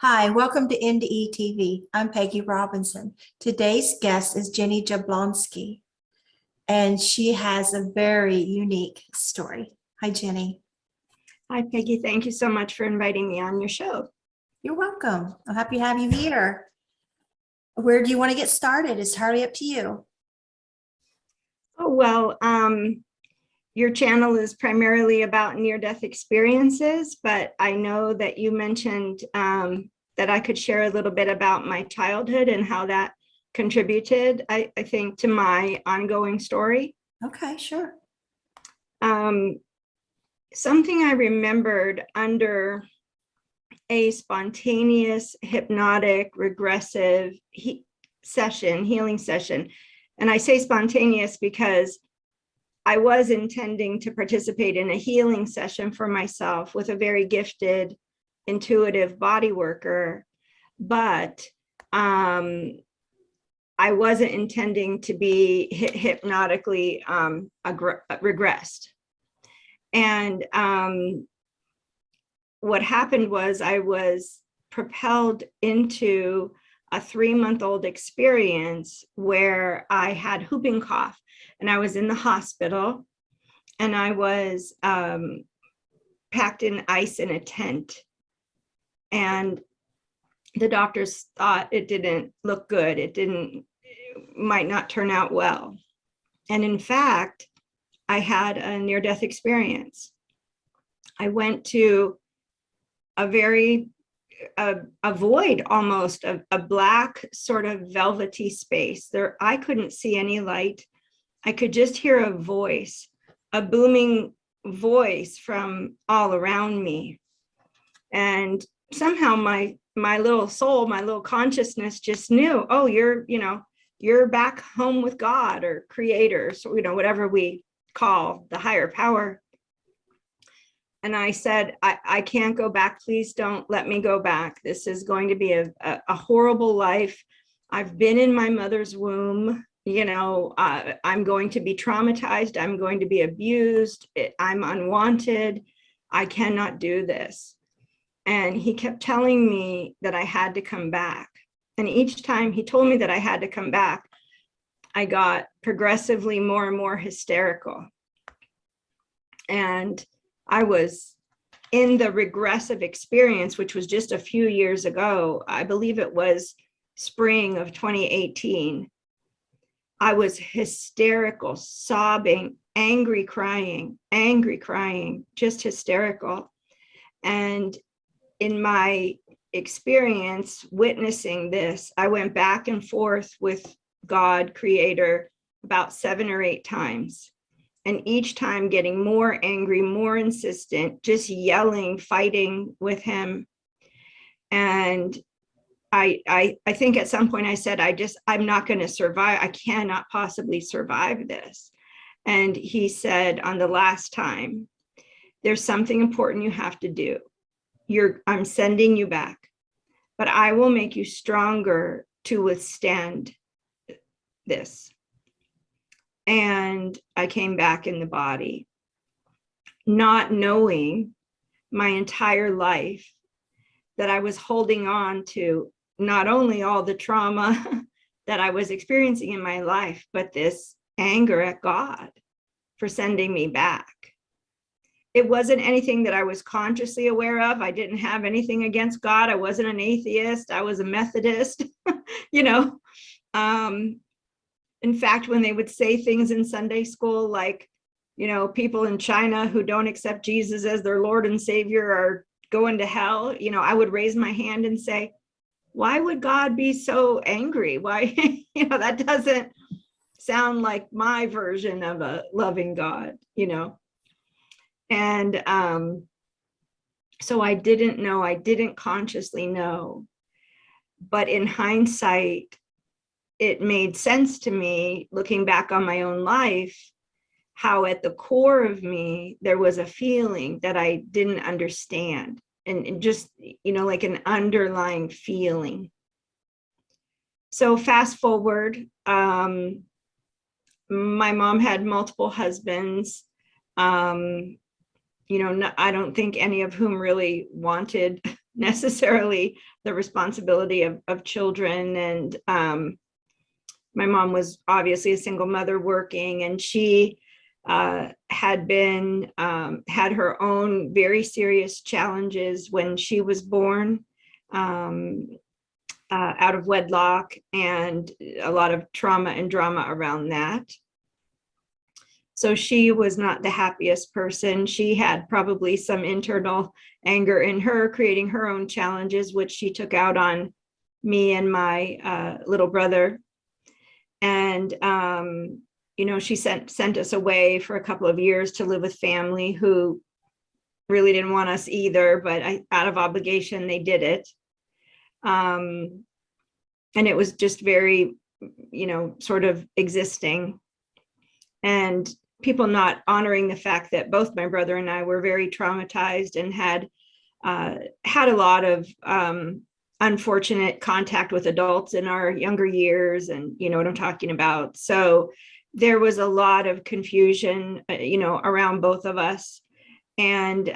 Hi, welcome to NDE TV. I'm Peggy Robinson. Today's guest is Ginny Jablonski, and she has a very unique story. Hi, Ginny. Hi, Peggy. Thank you so much for inviting me on your show. You're welcome. I'm happy to have you here. Where do you want to get started? It's entirely up to you. Oh, well, your channel is primarily about near-death experiences, but I know that you mentioned that I could share a little bit about my childhood and how that contributed, I think, to my ongoing story. Okay, sure. Something I remembered under a spontaneous, hypnotic, regressive healing session. And I say spontaneous because I was intending to participate in a healing session for myself with a very gifted, intuitive body worker, but I wasn't intending to be hypnotically regressed. And what happened was I was propelled into a 3-month-old experience where I had whooping cough, and I was in the hospital, and I was packed in ice in a tent, and the doctors thought it didn't look good. It might not turn out well. And in fact, I had a near-death experience. I went to a very a void, almost a black sort of velvety space there. I couldn't see any light. I could just hear a voice, a booming voice from all around me. And somehow my little soul, my little consciousness just knew, oh, you're back home with God or creator, so whatever we call the higher power. And I said, I can't go back. Please don't let me go back. This is going to be a horrible life. I've been in my mother's womb. I'm going to be traumatized. I'm going to be abused. I'm unwanted. I cannot do this. And he kept telling me that I had to come back. And each time he told me that I had to come back, I got progressively more and more hysterical. And I was in the regressive experience, which was just a few years ago. I believe it was spring of 2018. I was hysterical, sobbing, angry, crying, just hysterical. And in my experience witnessing this, I went back and forth with God, creator, about 7 or 8 times. And each time getting more angry, more insistent, just yelling, fighting with him. And I think at some point I said, I'm not going to survive. I cannot possibly survive this. And he said on the last time, there's something important you have to do. I'm sending you back, but I will make you stronger to withstand this. And I came back in the body, not knowing my entire life that I was holding on to not only all the trauma that I was experiencing in my life, but this anger at God for sending me back. It wasn't anything that I was consciously aware of. I didn't have anything against God. I wasn't an atheist. I was a Methodist, In fact, when they would say things in Sunday school, like, people in China who don't accept Jesus as their Lord and Savior are going to hell, I would raise my hand and say, why would God be so angry? Why, that doesn't sound like my version of a loving God, And so I didn't know, I didn't consciously know, but in hindsight, it made sense to me, looking back on my own life, how at the core of me, there was a feeling that I didn't understand, and just, like an underlying feeling. So fast forward, my mom had multiple husbands, I don't think any of whom really wanted necessarily the responsibility of children. And my mom was obviously a single mother working, and she had her own very serious challenges when she was born, out of wedlock, and a lot of trauma and drama around that. So she was not the happiest person. She had probably some internal anger in her, creating her own challenges, which she took out on me and my little brother. And she sent us away for a couple of years to live with family who really didn't want us either, but out of obligation, they did it. And it was just very, sort of existing, and people not honoring the fact that both my brother and I were very traumatized and had a lot of unfortunate contact with adults in our younger years, and you know what I'm talking about. So there was a lot of confusion, around both of us. And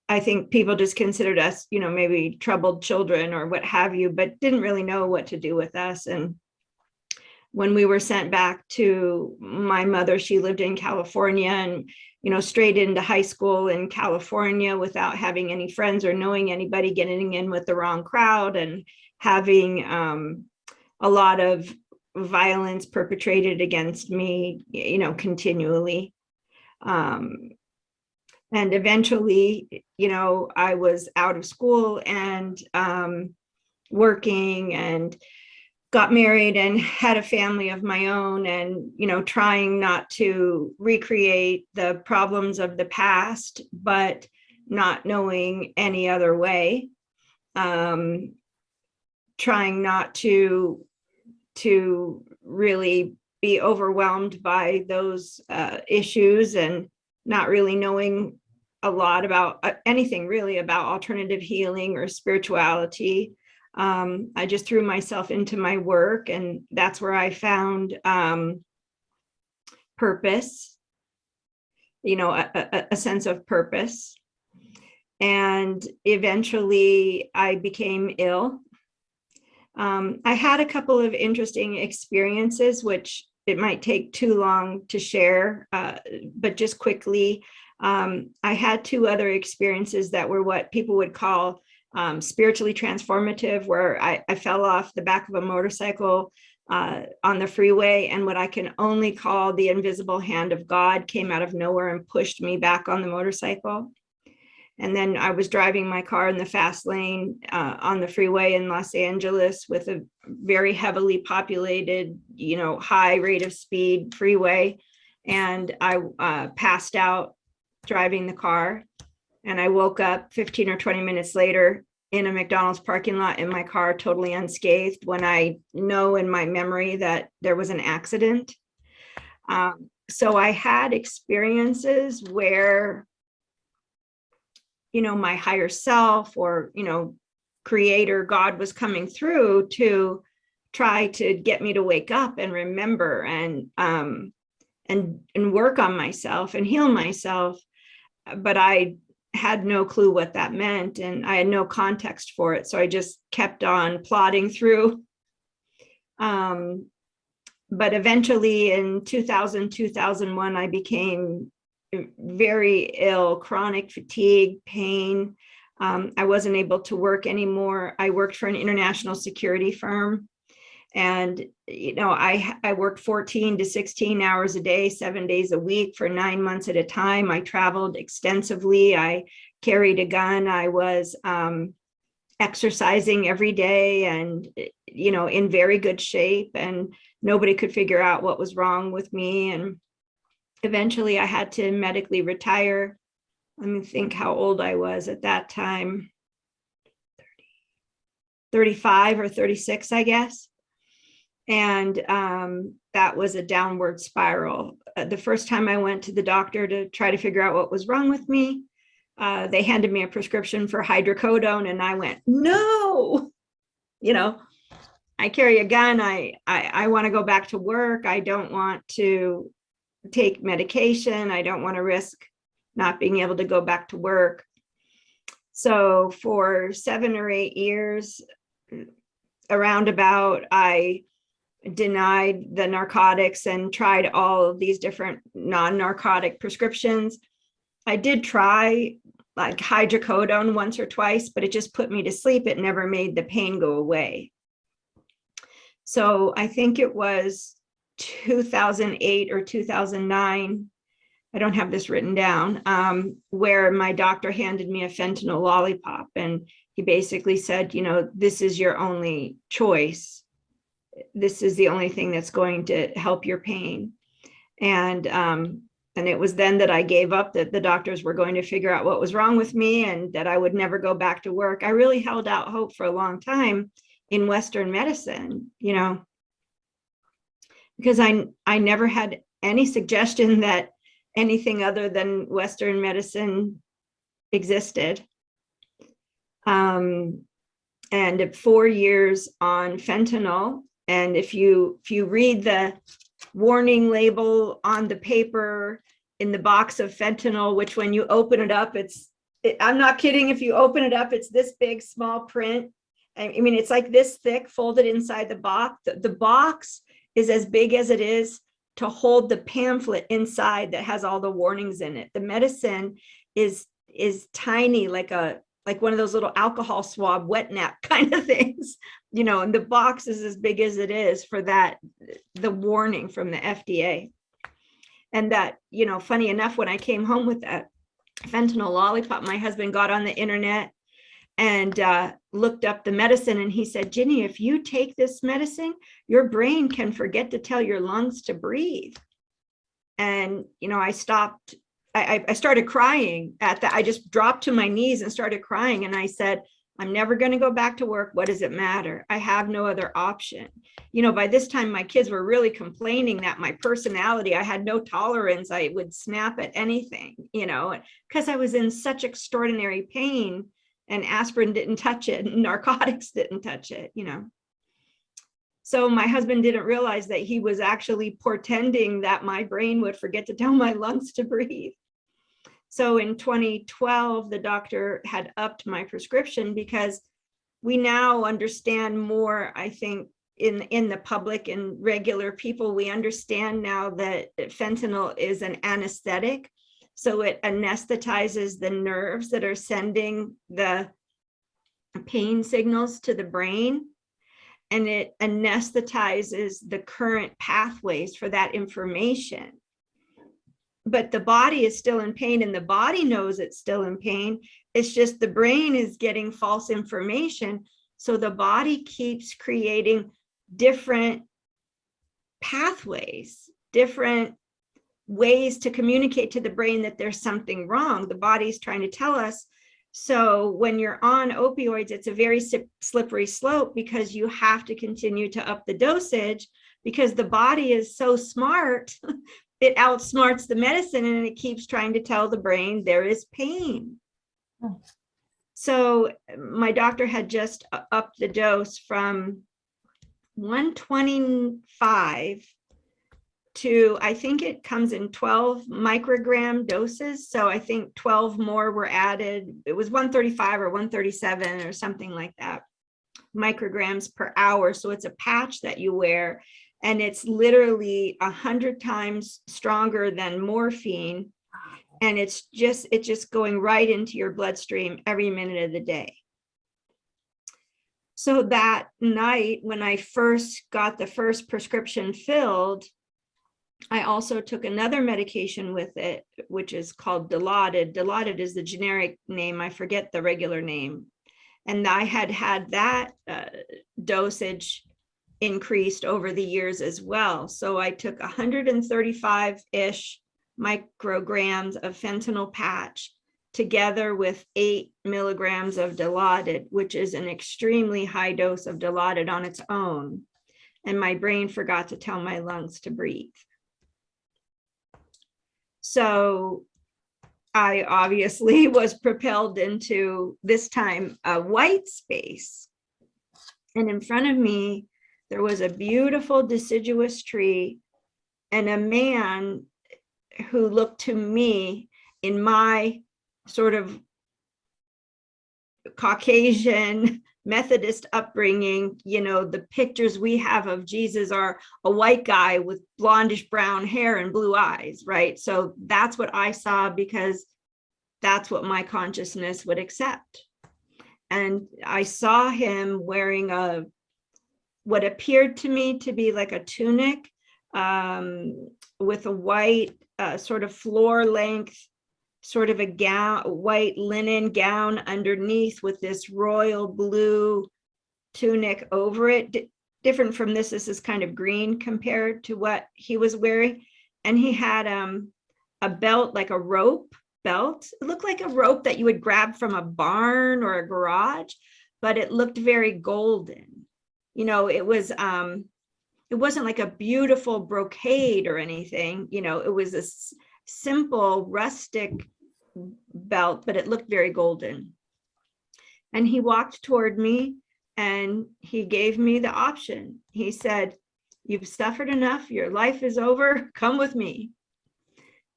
I think people just considered us, maybe troubled children or what have you, but didn't really know what to do with us. And when we were sent back to my mother, she lived in California, and straight into high school in California without having any friends or knowing anybody, getting in with the wrong crowd, and having a lot of violence perpetrated against me, continually. And eventually, I was out of school and working, and got married and had a family of my own, and trying not to recreate the problems of the past, but not knowing any other way, trying not to really be overwhelmed by those issues, and not really knowing a lot about anything really about alternative healing or spirituality. I just threw myself into my work, and that's where I found purpose, a sense of purpose. And eventually I became ill. I had a couple of interesting experiences, which it might take too long to share, but just quickly, I had two other experiences that were what people would call spiritually transformative, where I fell off the back of a motorcycle on the freeway, and what I can only call the invisible hand of God came out of nowhere and pushed me back on the motorcycle. And then I was driving my car in the fast lane on the freeway in Los Angeles with a very heavily populated, high rate of speed freeway. And I passed out driving the car. And I woke up 15 or 20 minutes later in a McDonald's parking lot in my car, totally unscathed, when I know in my memory that there was an accident. So I had experiences where my higher self, or creator, God, was coming through to try to get me to wake up and remember and work on myself and heal myself. But I had no clue what that meant, and I had no context for it, so I just kept on plodding through. But eventually in 2001, I became very ill, chronic fatigue, pain. I wasn't able to work anymore. I worked for an international security firm, and I worked 14 to 16 hours a day, 7 days a week for 9 months at a time. I traveled extensively. I carried a gun. I was exercising every day, and in very good shape, and nobody could figure out what was wrong with me. And eventually I had to medically retire. Let me think how old I was at that time. 35 or 36, I guess. And that was a downward spiral. The first time I went to the doctor to try to figure out what was wrong with me, they handed me a prescription for hydrocodone, and I went, no, I carry a gun. I want to go back to work. I don't want to take medication. I don't want to risk not being able to go back to work. So for 7 or 8 years, around about, I denied the narcotics and tried all of these different non-narcotic prescriptions. I did try like hydrocodone once or twice, but it just put me to sleep. It never made the pain go away. So I think it was 2008 or 2009, I don't have this written down, where my doctor handed me a fentanyl lollipop. And he basically said, you know, this is your only choice. This is the only thing that's going to help your pain. And it was then that I gave up, that the doctors were going to figure out what was wrong with me and that I would never go back to work. I really held out hope for a long time in Western medicine, you know, because I never had any suggestion that anything other than Western medicine existed. And 4 years on fentanyl. And if you read the warning label on the paper in the box of fentanyl, which when you open it up, I'm not kidding. If you open it up, it's this big, small print. I mean, it's like this thick folded inside the box. The box is as big as it is to hold the pamphlet inside that has all the warnings in it. The medicine is tiny, like one of those little alcohol swab wet nap kind of things, you know, and the box is as big as it is for that, the warning from the FDA. And that, you know, funny enough, when I came home with that fentanyl lollipop, my husband got on the internet and looked up the medicine, and he said, Ginny, if you take this medicine, your brain can forget to tell your lungs to breathe. And, you know, I stopped. I started crying at that. I just dropped to my knees and started crying. And I said, I'm never going to go back to work. What does it matter? I have no other option. You know, by this time, my kids were really complaining that my personality, I had no tolerance. I would snap at anything, you know, because I was in such extraordinary pain, and aspirin didn't touch it, and narcotics didn't touch it, you know. So my husband didn't realize that he was actually portending that my brain would forget to tell my lungs to breathe. So in 2012, the doctor had upped my prescription because we now understand more, I think, in the public and regular people, we understand now that fentanyl is an anesthetic. So it anesthetizes the nerves that are sending the pain signals to the brain. And it anesthetizes the current pathways for that information. But the body is still in pain, and the body knows it's still in pain. It's just the brain is getting false information. So the body keeps creating different pathways, different ways to communicate to the brain that there's something wrong. The body's trying to tell us. So when you're on opioids, it's a very slippery slope, because you have to continue to up the dosage, because the body is so smart. It outsmarts the medicine, and it keeps trying to tell the brain there is pain. Oh. So my doctor had just upped the dose from 125 to, I think it comes in 12 microgram doses. So I think 12 more were added. It was 135 or 137 or something like that, micrograms per hour. So it's a patch that you wear, and it's literally 100 times stronger than morphine. And it's just going right into your bloodstream every minute of the day. So that night, when I first got the first prescription filled, I also took another medication with it, which is called Dilaudid. Dilaudid is the generic name. I forget the regular name. And I had that dosage increased over the years as well. So I took 135-ish micrograms of fentanyl patch together with 8 milligrams of Dilaudid, which is an extremely high dose of Dilaudid on its own. And my brain forgot to tell my lungs to breathe. So I obviously was propelled into, this time, a white space. And in front of me, there was a beautiful deciduous tree and a man who looked to me in my sort of Caucasian Methodist upbringing, the pictures we have of Jesus are a white guy with blondish brown hair and blue eyes, right? So that's what I saw, because that's what my consciousness would accept. And I saw him wearing what appeared to me to be like a tunic, with a white sort of floor length, sort of a gown, white linen gown underneath, with this royal blue tunic over it. Different from this is kind of green compared to what he was wearing. And he had a belt, like a rope belt. It looked like a rope that you would grab from a barn or a garage, but it looked very golden. It wasn't like a beautiful brocade or anything. It was a simple rustic belt, but it looked very golden. And he walked toward me and he gave me the option. He said, "You've suffered enough. Your life is over. Come with me."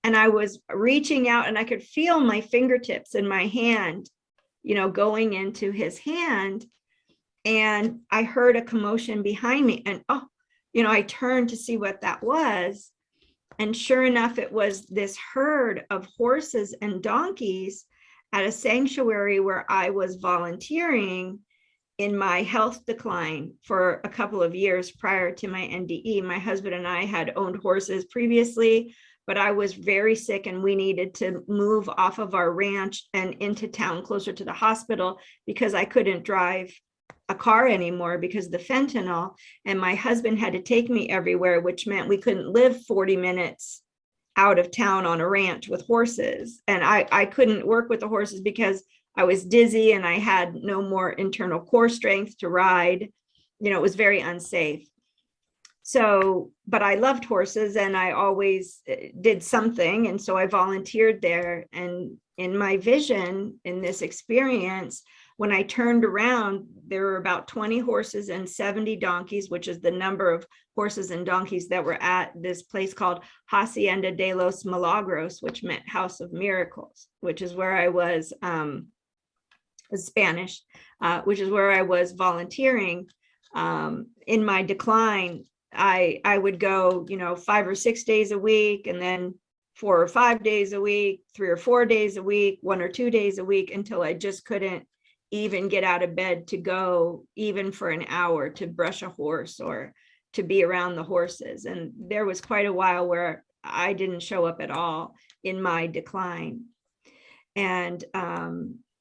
And I was reaching out and I could feel my fingertips in my hand, going into his hand. And I heard a commotion behind me, and I turned to see what that was. And sure enough, it was this herd of horses and donkeys at a sanctuary where I was volunteering in my health decline for a couple of years prior to my NDE. My husband and I had owned horses previously, but I was very sick and we needed to move off of our ranch and into town closer to the hospital because I couldn't drive a car anymore because of the fentanyl. And my husband had to take me everywhere, which meant we couldn't live 40 minutes out of town on a ranch with horses. And I couldn't work with the horses because I was dizzy and I had no more internal core strength to ride. It was very unsafe. So, but I loved horses and I always did something. And so I volunteered there. And in my vision, in this experience, when I turned around, there were about 20 horses and 70 donkeys, which is the number of horses and donkeys that were at this place called Hacienda de los Milagros, which meant House of Miracles, which is where I was, Spanish, which is where I was volunteering. In my decline, I would go, 5 or 6 days a week, and then 4 or 5 days a week, 3 or 4 days a week, 1 or 2 days a week, until I just couldn't even get out of bed to go even for an hour to brush a horse or to be around the horses. And there was quite a while where I didn't show up at all in my decline. And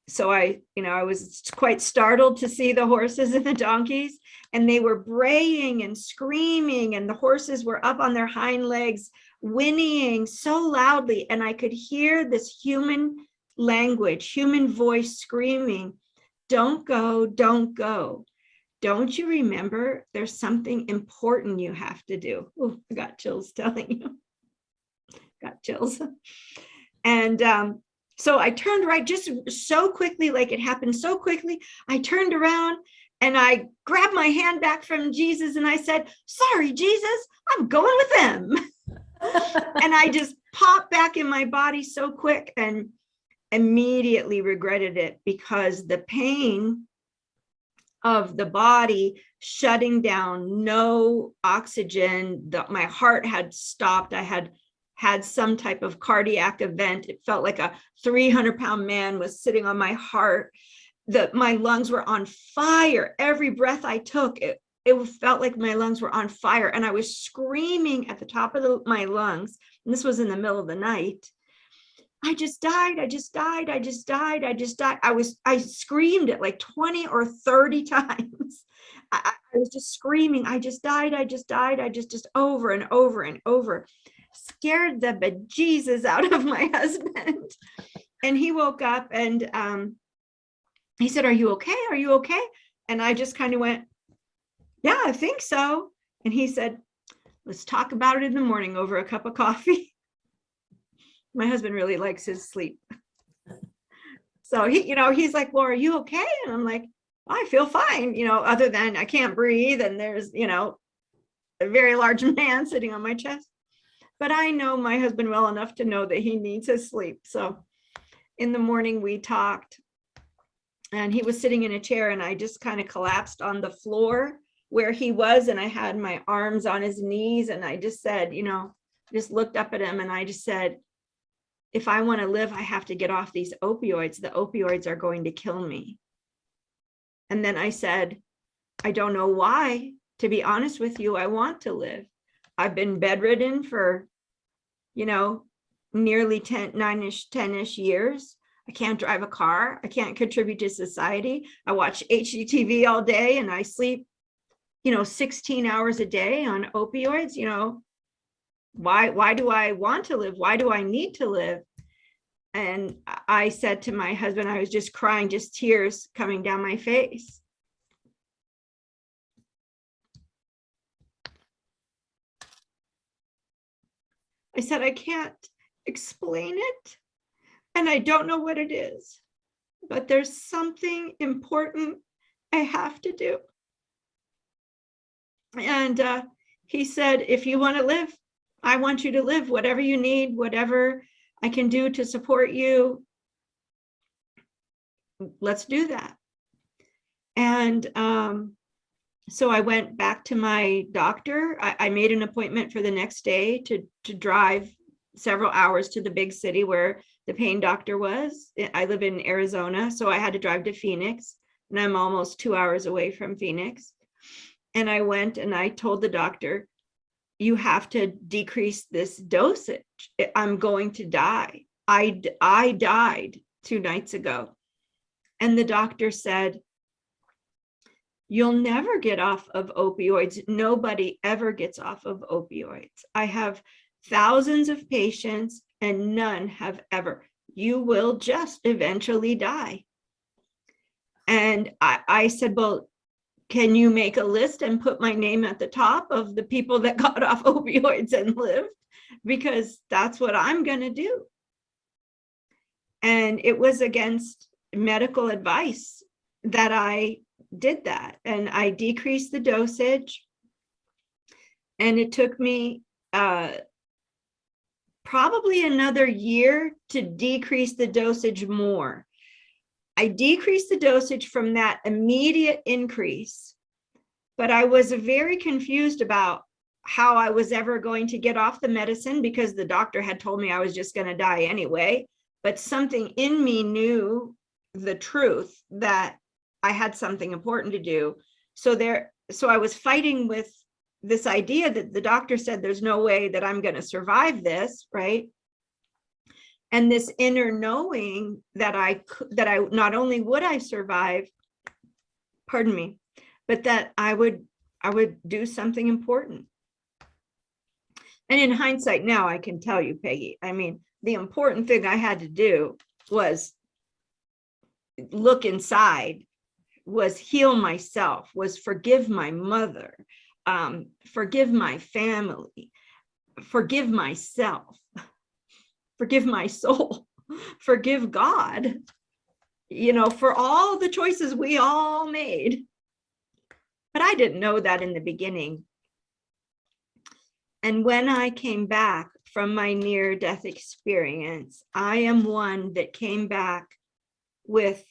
so I was quite startled to see the horses and the donkeys, and they were braying and screaming, and the horses were up on their hind legs, whinnying so loudly. And I could hear this human language, human voice screaming, "Don't go, don't go. Don't you remember there's something important you have to do?" Oh, I got chills telling you. Got chills. And so I turned right just so quickly, like it happened so quickly. I turned around and I grabbed my hand back from Jesus and I said, "Sorry, Jesus, I'm going with them." And I just popped back in my body so quick and immediately regretted it, because the pain of the body shutting down, no oxygen, my heart had stopped. I had some type of cardiac event. It felt like a 300-pound man was sitting on my heart. My lungs were on fire. Every breath I took, it felt like my lungs were on fire. And I was screaming at the top of my lungs. And this was in the middle of the night. "I just died. I just died. I just died. I just died." I screamed it like 20 or 30 times. I was just screaming, "I just died. I just died. I just over and over and over." Scared the bejesus out of my husband. And he woke up and he said, "Are you okay? Are you okay?" And I just kind of went, "Yeah, I think so." And he said, "Let's talk about it in the morning over a cup of coffee." My husband really likes his sleep. So he's like, "Well, are you okay?" And I'm like, "I feel fine, other than I can't breathe. And there's, a very large man sitting on my chest." But I know my husband well enough to know that he needs his sleep. So in the morning we talked, and he was sitting in a chair, and I just kind of collapsed on the floor where he was, and I had my arms on his knees, and I just said, just looked up at him, and I just said, if I want to live, I have to get off these opioids. The opioids are going to kill me. And then I said, I don't know why. To be honest with you, I want to live. I've been bedridden for, nearly 10-ish years. I can't drive a car. I can't contribute to society. I watch HGTV all day, and I sleep, 16 hours a day on opioids. Why do I want to live? Why do I need to live? And I said to my husband, I was just crying, just tears coming down my face. I said, I can't explain it, and I don't know what it is, but there's something important I have to do. And he said, if you want to live, I want you to live. Whatever you need, whatever I can do to support you, let's do that. And so I went back to my doctor. I made an appointment for the next day to drive several hours to the big city where the pain doctor was. I live in Arizona, so I had to drive to Phoenix, and I'm almost 2 hours away from Phoenix. And I went and I told the doctor, you have to decrease this dosage. I'm going to die. I died 2 nights ago. And the doctor said, you'll never get off of opioids. Nobody ever gets off of opioids. I have thousands of patients and none have ever. You will just eventually die. And I said, well, can you make a list and put my name at the top of the people that got off opioids and lived? Because that's what I'm going to do. And it was against medical advice that I did that. And I decreased the dosage. And it took me probably another year to decrease the dosage more. I decreased the dosage from that immediate increase, but I was very confused about how I was ever going to get off the medicine because the doctor had told me I was just going to die anyway, but something in me knew the truth that I had something important to do. So I was fighting with this idea that the doctor said there's no way that I'm going to survive this, right? And this inner knowing that I not only would I survive, pardon me, but that I would do something important. And in hindsight now, I can tell you, Peggy, I mean, the important thing I had to do was look inside, was heal myself, was forgive my mother, forgive my family, forgive myself, forgive my soul, forgive God, for all the choices we all made. But I didn't know that in the beginning. And when I came back from my near-death experience, I am one that came back with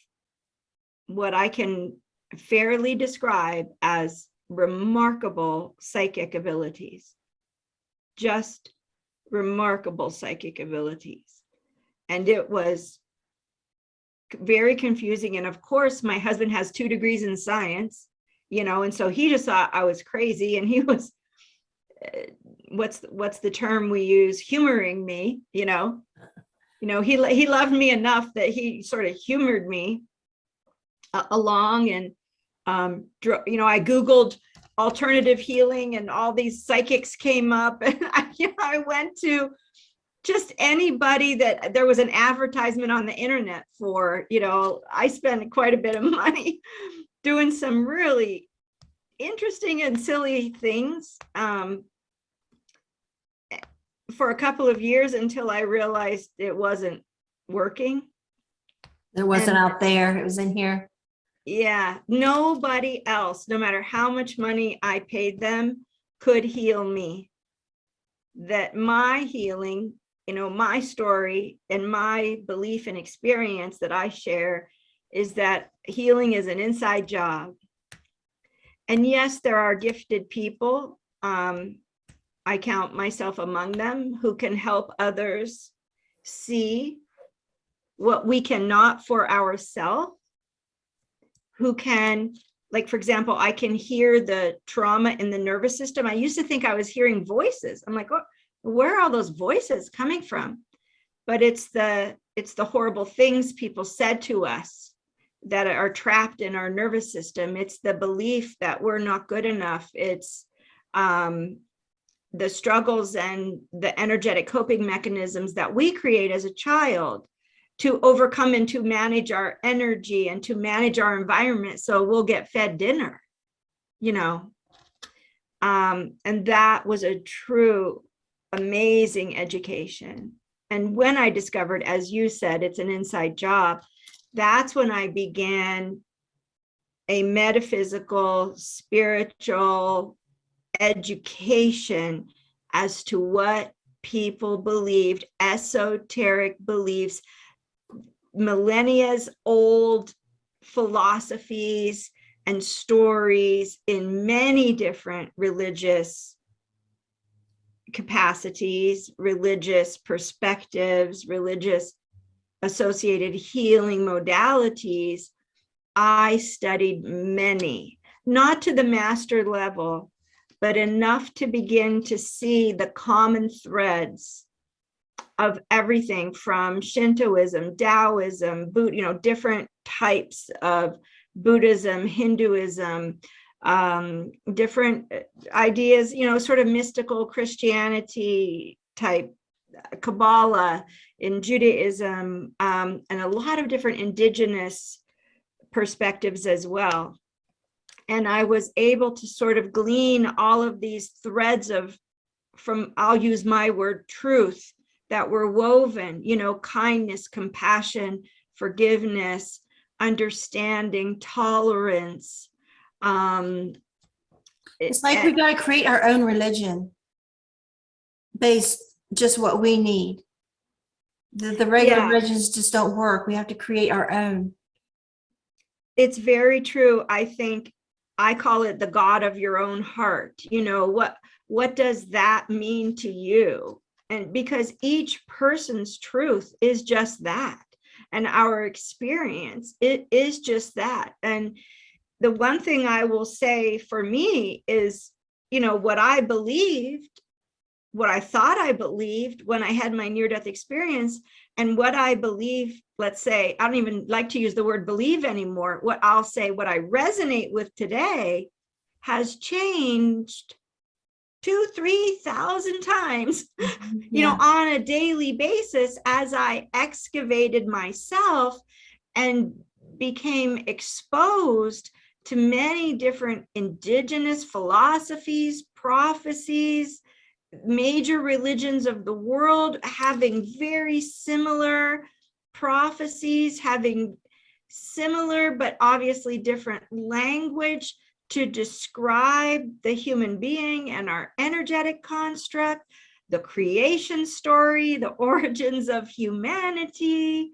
what I can fairly describe as remarkable psychic abilities, just remarkable psychic abilities. And it was very confusing. And of course, my husband has 2 degrees in science, and so he just thought I was crazy. And he was, what's the term we use? Humoring me, he loved me enough that he sort of humored me along. And, I Googled alternative healing and all these psychics came up, and I went to just anybody that there was an advertisement on the internet for. I spent quite a bit of money doing some really interesting and silly things for a couple of years until I realized it wasn't working. It wasn't out there, it was in here. Yeah, nobody else, no matter how much money I paid them, could heal me. That my healing, my story and my belief and experience that I share is that healing is an inside job. And yes, there are gifted people. I count myself among them, who can help others see what we cannot for ourselves, who can, like, for example, I can hear the trauma in the nervous system. I used to think I was hearing voices. I'm like, where are all those voices coming from? But it's the horrible things people said to us that are trapped in our nervous system. It's the belief that we're not good enough. It's the struggles and the energetic coping mechanisms that we create as a child to overcome and to manage our energy and to manage our environment so we'll get fed dinner, you know. And that was a true amazing education. And when I discovered, as you said, it's an inside job, that's when I began a metaphysical, spiritual education as to what people believed, esoteric beliefs, millennia's old philosophies and stories in many different religious capacities, religious perspectives, religious associated healing modalities. I studied many, not to the master level, but enough to begin to see the common threads of everything from Shintoism, Taoism, different types of Buddhism, Hinduism, different ideas, sort of mystical Christianity type, Kabbalah in Judaism, and a lot of different indigenous perspectives as well. And I was able to sort of glean all of these threads from, I'll use my word, truth, that were woven, kindness, compassion, forgiveness, understanding, tolerance. It's like we got to create our own religion based just what we need. The regular religions just don't work. We have to create our own. It's very true. I think I call it the God of your own heart. What does that mean to you? And because each person's truth is just that, and our experience, it is just that. And the one thing I will say for me is, what I believed, what I thought I believed when I had my near-death experience, and what I believe, let's say, I don't even like to use the word believe anymore. What I'll say, what I resonate with today has changed 2,000-3,000 times, on a daily basis as I excavated myself and became exposed to many different indigenous philosophies, prophecies, major religions of the world having very similar prophecies, having similar but obviously different language to describe the human being and our energetic construct, the creation story, the origins of humanity.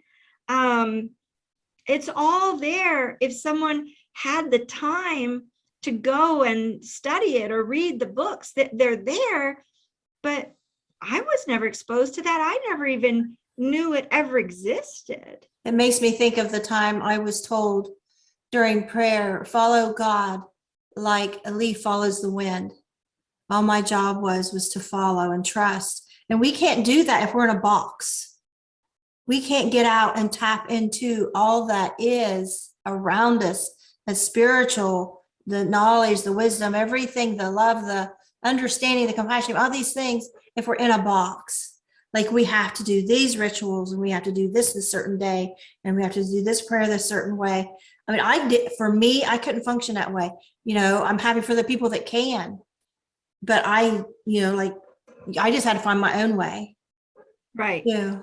It's all there if someone had the time to go and study it or read the books. They're there, but I was never exposed to that. I never even knew it ever existed. It makes me think of the time I was told during prayer, follow God like a leaf follows the wind. All my job was to follow and trust. And we can't do that if we're in a box. We can't get out and tap into all that is around us, the spiritual, the knowledge, the wisdom, everything, the love, the understanding, the compassion, all these things, if we're in a box. Like we have to do these rituals and we have to do this a certain day and we have to do this prayer this certain way. I mean, for me, I couldn't function that way. I'm happy for the people that can, but I just had to find my own way. Right. Yeah.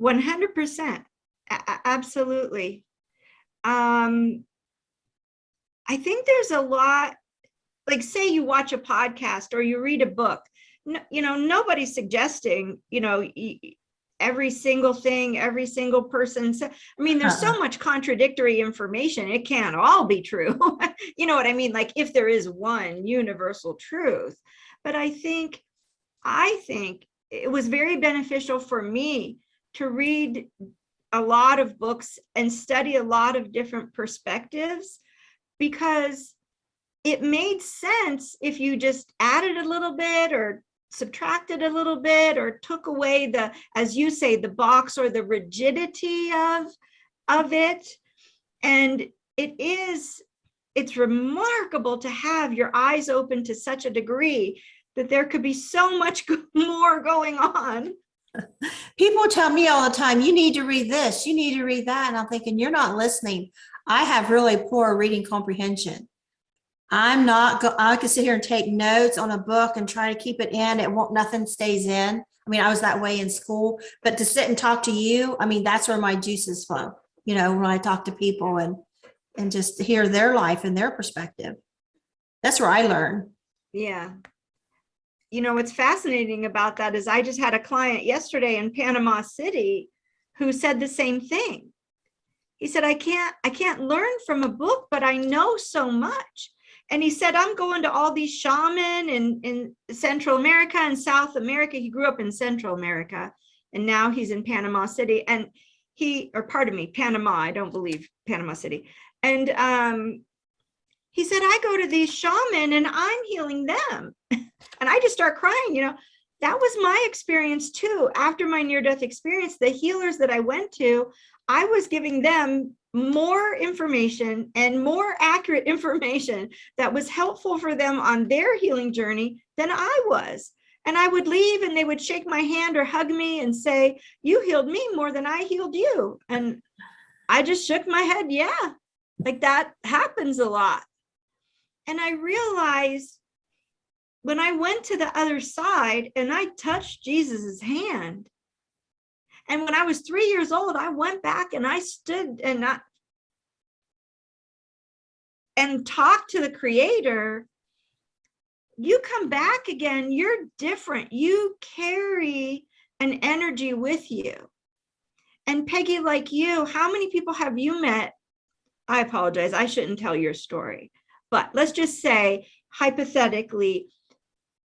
100%. Absolutely. I think there's a lot, like say you watch a podcast or you read a book, nobody's suggesting, every single thing every single person said. I mean, there's so much contradictory information. It can't all be true. You know what I mean? Like if there is one universal truth. But I think it was very beneficial for me to read a lot of books and study a lot of different perspectives, because it made sense if you just added a little bit or subtracted a little bit or took away the, as you say, the box or the rigidity of it. And it's remarkable to have your eyes open to such a degree that there could be so much more going on. People tell me all the time, you need to read this, you need to read that. And I'm thinking, you're not listening. I have really poor reading comprehension. I can sit here and take notes on a book and try to keep it in. Nothing stays in. I mean, I was that way in school, but to sit and talk to you, I mean, that's where my juices flow, you know, when I talk to people and just hear their life and their perspective. That's where I learn. Yeah. You know, what's fascinating about that is I just had a client yesterday in Panama City who said the same thing. He said, I can't learn from a book, but I know so much. And he said, I'm going to all these shaman in Central America and South America. He grew up in Central America and now he's in Panama City. And Panama, I don't believe Panama City. And he said, I go to these shaman and I'm healing them. And I just start crying, you know. That was my experience too. After my near-death experience, the healers that I went to, I was giving them more information and more accurate information that was helpful for them on their healing journey than I was. And I would leave and they would shake my hand or hug me and say, you healed me more than I healed you. And I just shook my head. Yeah, like that happens a lot. And I realized when I went to the other side and I touched Jesus's hand, and when I was 3 years old, I went back and I stood and talked to the Creator. You come back again, you're different. You carry an energy with you. And Peggy, like you, how many people have you met? I apologize, I shouldn't tell your story, but let's just say hypothetically,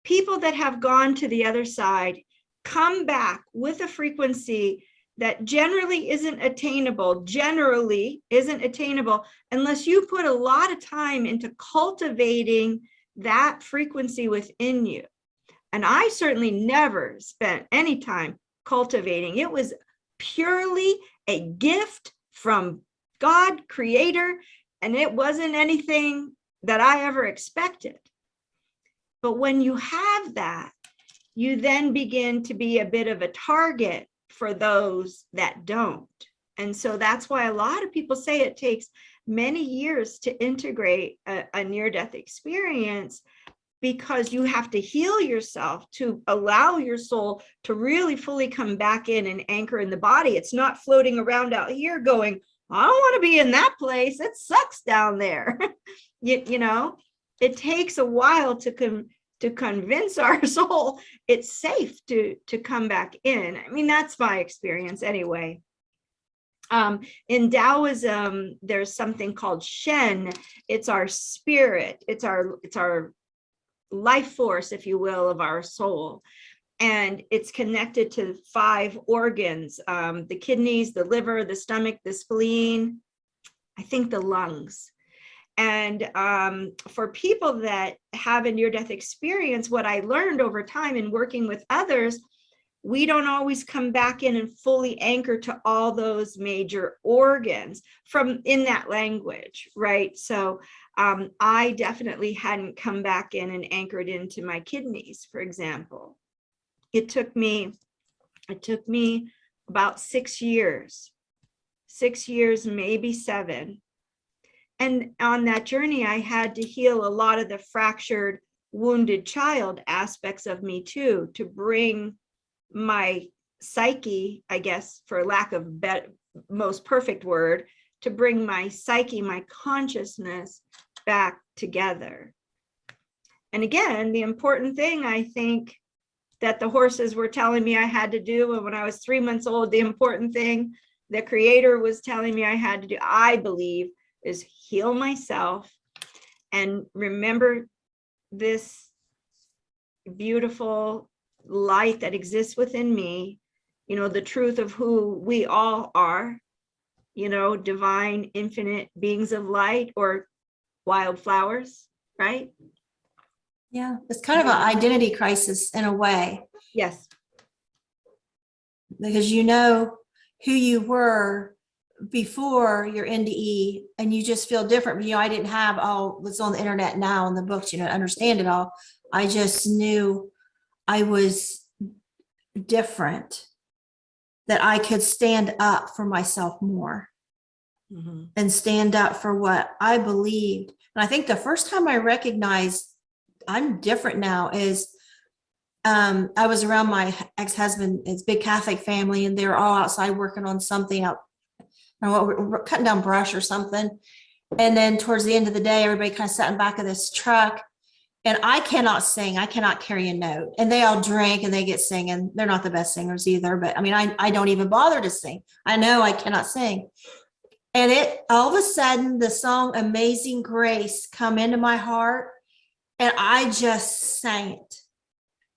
people that have gone to the other side come back with a frequency that generally isn't attainable unless you put a lot of time into cultivating that frequency within you. And I certainly never spent any time cultivating. It was purely a gift from God, Creator, and it wasn't anything that I ever expected. But when you have that, you then begin to be a bit of a target for those that don't. And so that's why a lot of people say it takes many years to integrate a near-death experience, because you have to heal yourself to allow your soul to really fully come back in and anchor in the body. It's not floating around out here going, I don't want to be in that place. It sucks down there. You know, it takes a while to convince our soul it's safe to come back in. I mean, that's my experience anyway. In Taoism, there's something called Shen. It's our spirit. It's our life force, if you will, of our soul. And it's connected to 5 organs, the kidneys, the liver, the stomach, the spleen, I think the lungs. And for people that have a near-death experience, what I learned over time in working with others, we don't always come back in and fully anchor to all those major organs in that language, right? So I definitely hadn't come back in and anchored into my kidneys, for example. It took me about 6 years, maybe 7. And on that journey, I had to heal a lot of the fractured, wounded child aspects of me too, to bring my psyche, I guess, for lack of most perfect word, to bring my psyche, my consciousness back together. And again, the important thing, I think, that the horses were telling me I had to do. And when I was 3 months old, the important thing the creator was telling me I had to do, I believe, is heal myself and remember this beautiful light that exists within me, you know, the truth of who we all are, you know, divine, infinite beings of light, or wildflowers, right? Yeah, it's kind of an identity crisis in a way, Yes. because you know who you were before your NDE and you just feel different. You know, I didn't have all what's on the internet now and the books, you know, to understand it all. I just knew I was different, that I could stand up for myself more and stand up for what I believed. And I think the first time I recognized I'm different now is I was around my ex-husband, his big Catholic family, and they were all outside working on something out, I don't know, we're cutting down brush or something. And then towards the end of the day, everybody kind of sat in back of this truck. And I cannot sing. I cannot carry a note. And they all drink and they get singing. They're not the best singers either. But I mean, I don't even bother to sing. I know I cannot sing. And it all of a sudden, the song Amazing Grace come into my heart. And I just sang it,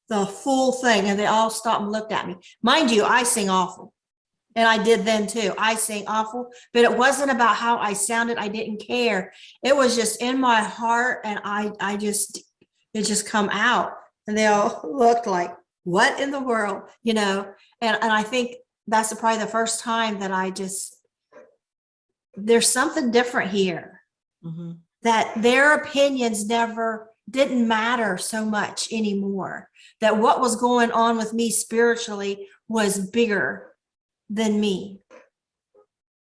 the full thing. And they all stopped and looked at me. Mind you, I sing awful. And I did then too. I sing awful, but it wasn't about how I sounded. I didn't care. It was just in my heart. And it just come out, and they all looked like, what in the world, you know? And I think that's probably the first time that there's something different here, that their opinions didn't matter so much anymore, that what was going on with me spiritually was bigger than me.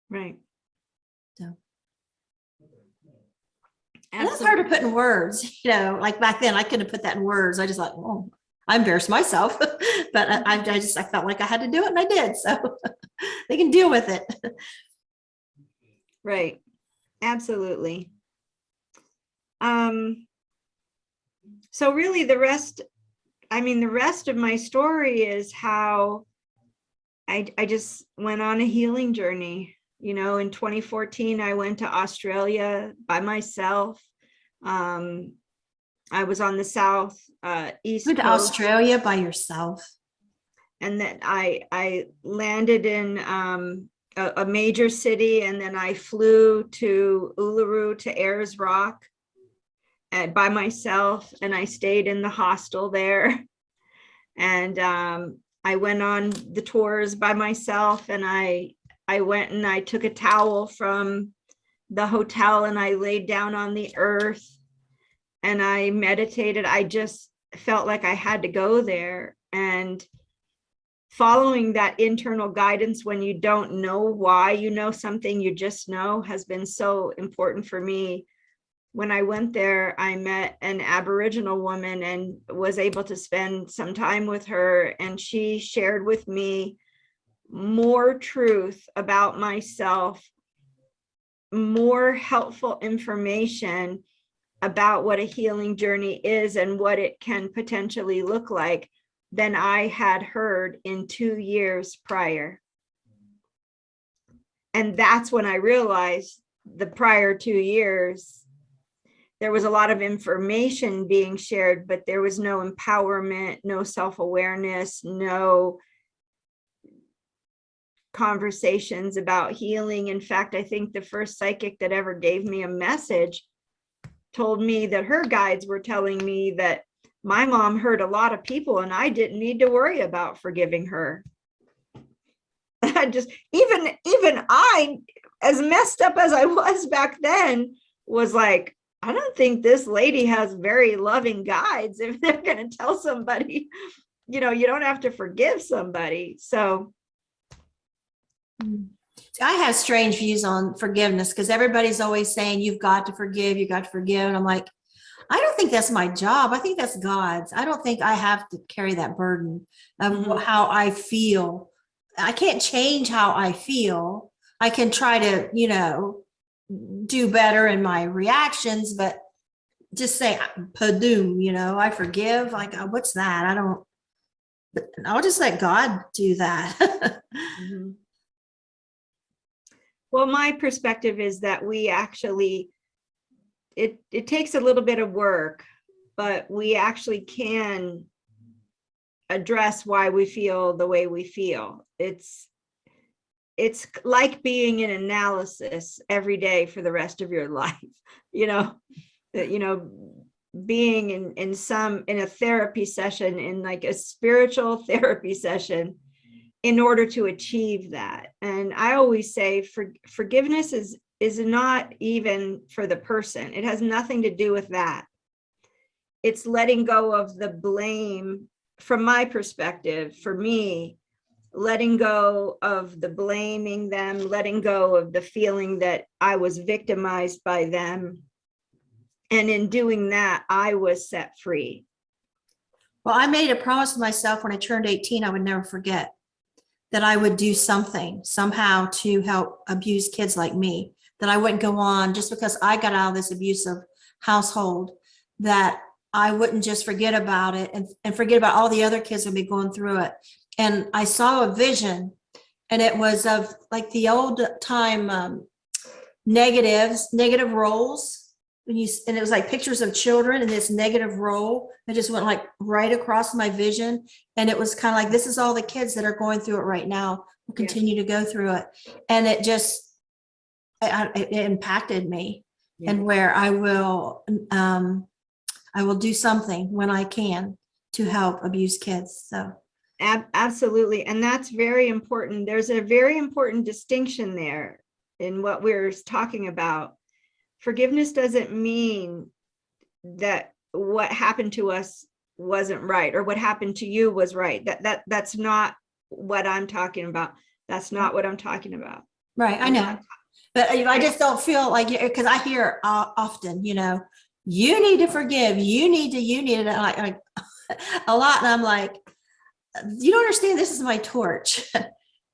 Right. So. And that's hard to put in words, you know, like back then I couldn't put that in words. I just like, oh, I embarrassed myself, but I felt like I had to do it, and I did. So they can deal with it. Right. Absolutely. So really the rest of my story is how I just went on a healing journey. You know, in 2014, I went to Australia by myself. I was on the South East Went to Coast. Australia by yourself? And then I landed in a major city, and then I flew to Uluru, to Ayers Rock, by myself, and I stayed in the hostel there. And I went on the tours by myself, and I went and I took a towel from the hotel and I laid down on the earth and I meditated. I just felt like I had to go there. And following that internal guidance when you don't know why you know something, you just know, has been so important for me. When I went there, I met an Aboriginal woman and was able to spend some time with her. And she shared with me more truth about myself, more helpful information about what a healing journey is and what it can potentially look like than I had heard in 2 years prior. And that's when I realized the prior 2 years, there was a lot of information being shared, but there was no empowerment, no self-awareness, no conversations about healing. In fact, I think the first psychic that ever gave me a message told me that her guides were telling me that my mom hurt a lot of people and I didn't need to worry about forgiving her. I just, even I, as messed up as I was back then, was like, I don't think this lady has very loving guides if they're going to tell somebody, you know, you don't have to forgive somebody. So I have strange views on forgiveness, because everybody's always saying you've got to forgive, you got to forgive. And I'm like, I don't think that's my job. I think that's God's. I don't think I have to carry that burden of how I feel. I can't change how I feel. I can try to, you know, do better in my reactions, but just say, padoom, you know, I forgive. Like, what's that? But I'll just let God do that. Mhm. Well, my perspective is that we actually, it takes a little bit of work, but we actually can address why we feel the way we feel. It's like being in analysis every day for the rest of your life, you know, being in a therapy session, in like a spiritual therapy session, in order to achieve that. And I always say forgiveness is not even for the person. It has nothing to do with that. It's letting go of the blame. From my perspective, for me, letting go of the blaming them, letting go of the feeling that I was victimized by them. And in doing that, I was set free. Well, I made a promise to myself when I turned 18, I would never forget that I would do something somehow to help abused kids like me, that I wouldn't go on just because I got out of this abusive household, that I wouldn't just forget about it and forget about all the other kids that would be going through it. And I saw a vision, and it was of like the old time negative roles. And it was like pictures of children in this negative role that just went like right across my vision. And it was kind of like, this is all the kids that are going through it right now, will continue to go through it. And it just, it impacted me. Yeah. And where I will do something when I can to help abused kids. So Absolutely. And that's very important. There's a very important distinction there in what we're talking about. Forgiveness doesn't mean that what happened to us wasn't right, or what happened to you was right. That's not what I'm talking about. That's not what I'm talking about. Right, I know. But I just don't feel like, because I hear often, you need to forgive, you need it like a lot. And I'm like, you don't understand, this is my torch.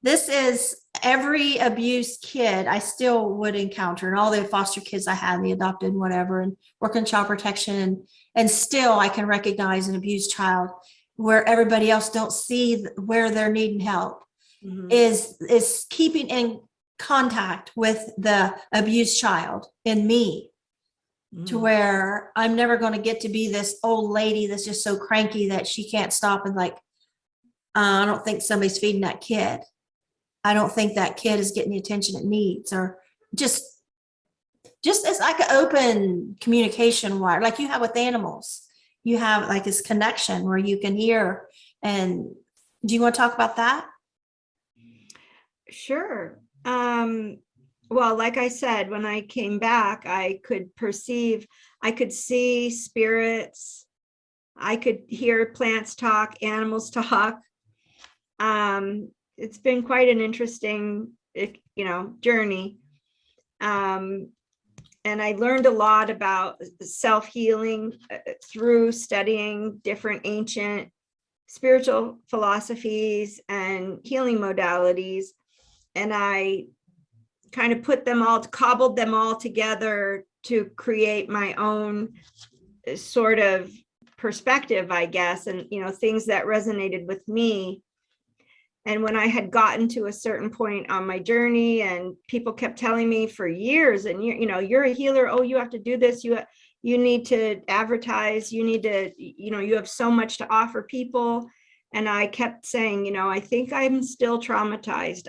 This is every abused kid I still would encounter, and all the foster kids I had, and the adopted and whatever, and work in child protection. And still I can recognize an abused child where everybody else don't see where they're needing help. Mhm. is keeping in contact with the abused child in me, to where I'm never going to get to be this old lady that's just so cranky that she can't stop and like, I don't think somebody's feeding that kid. I don't think that kid is getting the attention it needs, or just as like an open communication wire, like you have with animals. You have like this connection where you can hear. And do you want to talk about that? Sure. Well, like I said, when I came back, I could see spirits, I could hear plants talk, animals talk. It's been quite an interesting, journey. And I learned a lot about self-healing through studying different ancient spiritual philosophies and healing modalities. And I kind of cobbled them all together to create my own sort of perspective, I guess, and, things that resonated with me. And when I had gotten to a certain point on my journey, and people kept telling me for years, and you're a healer, oh, you have to do this, you need to advertise, you need to, you have so much to offer people. And I kept saying, I think I'm still traumatized.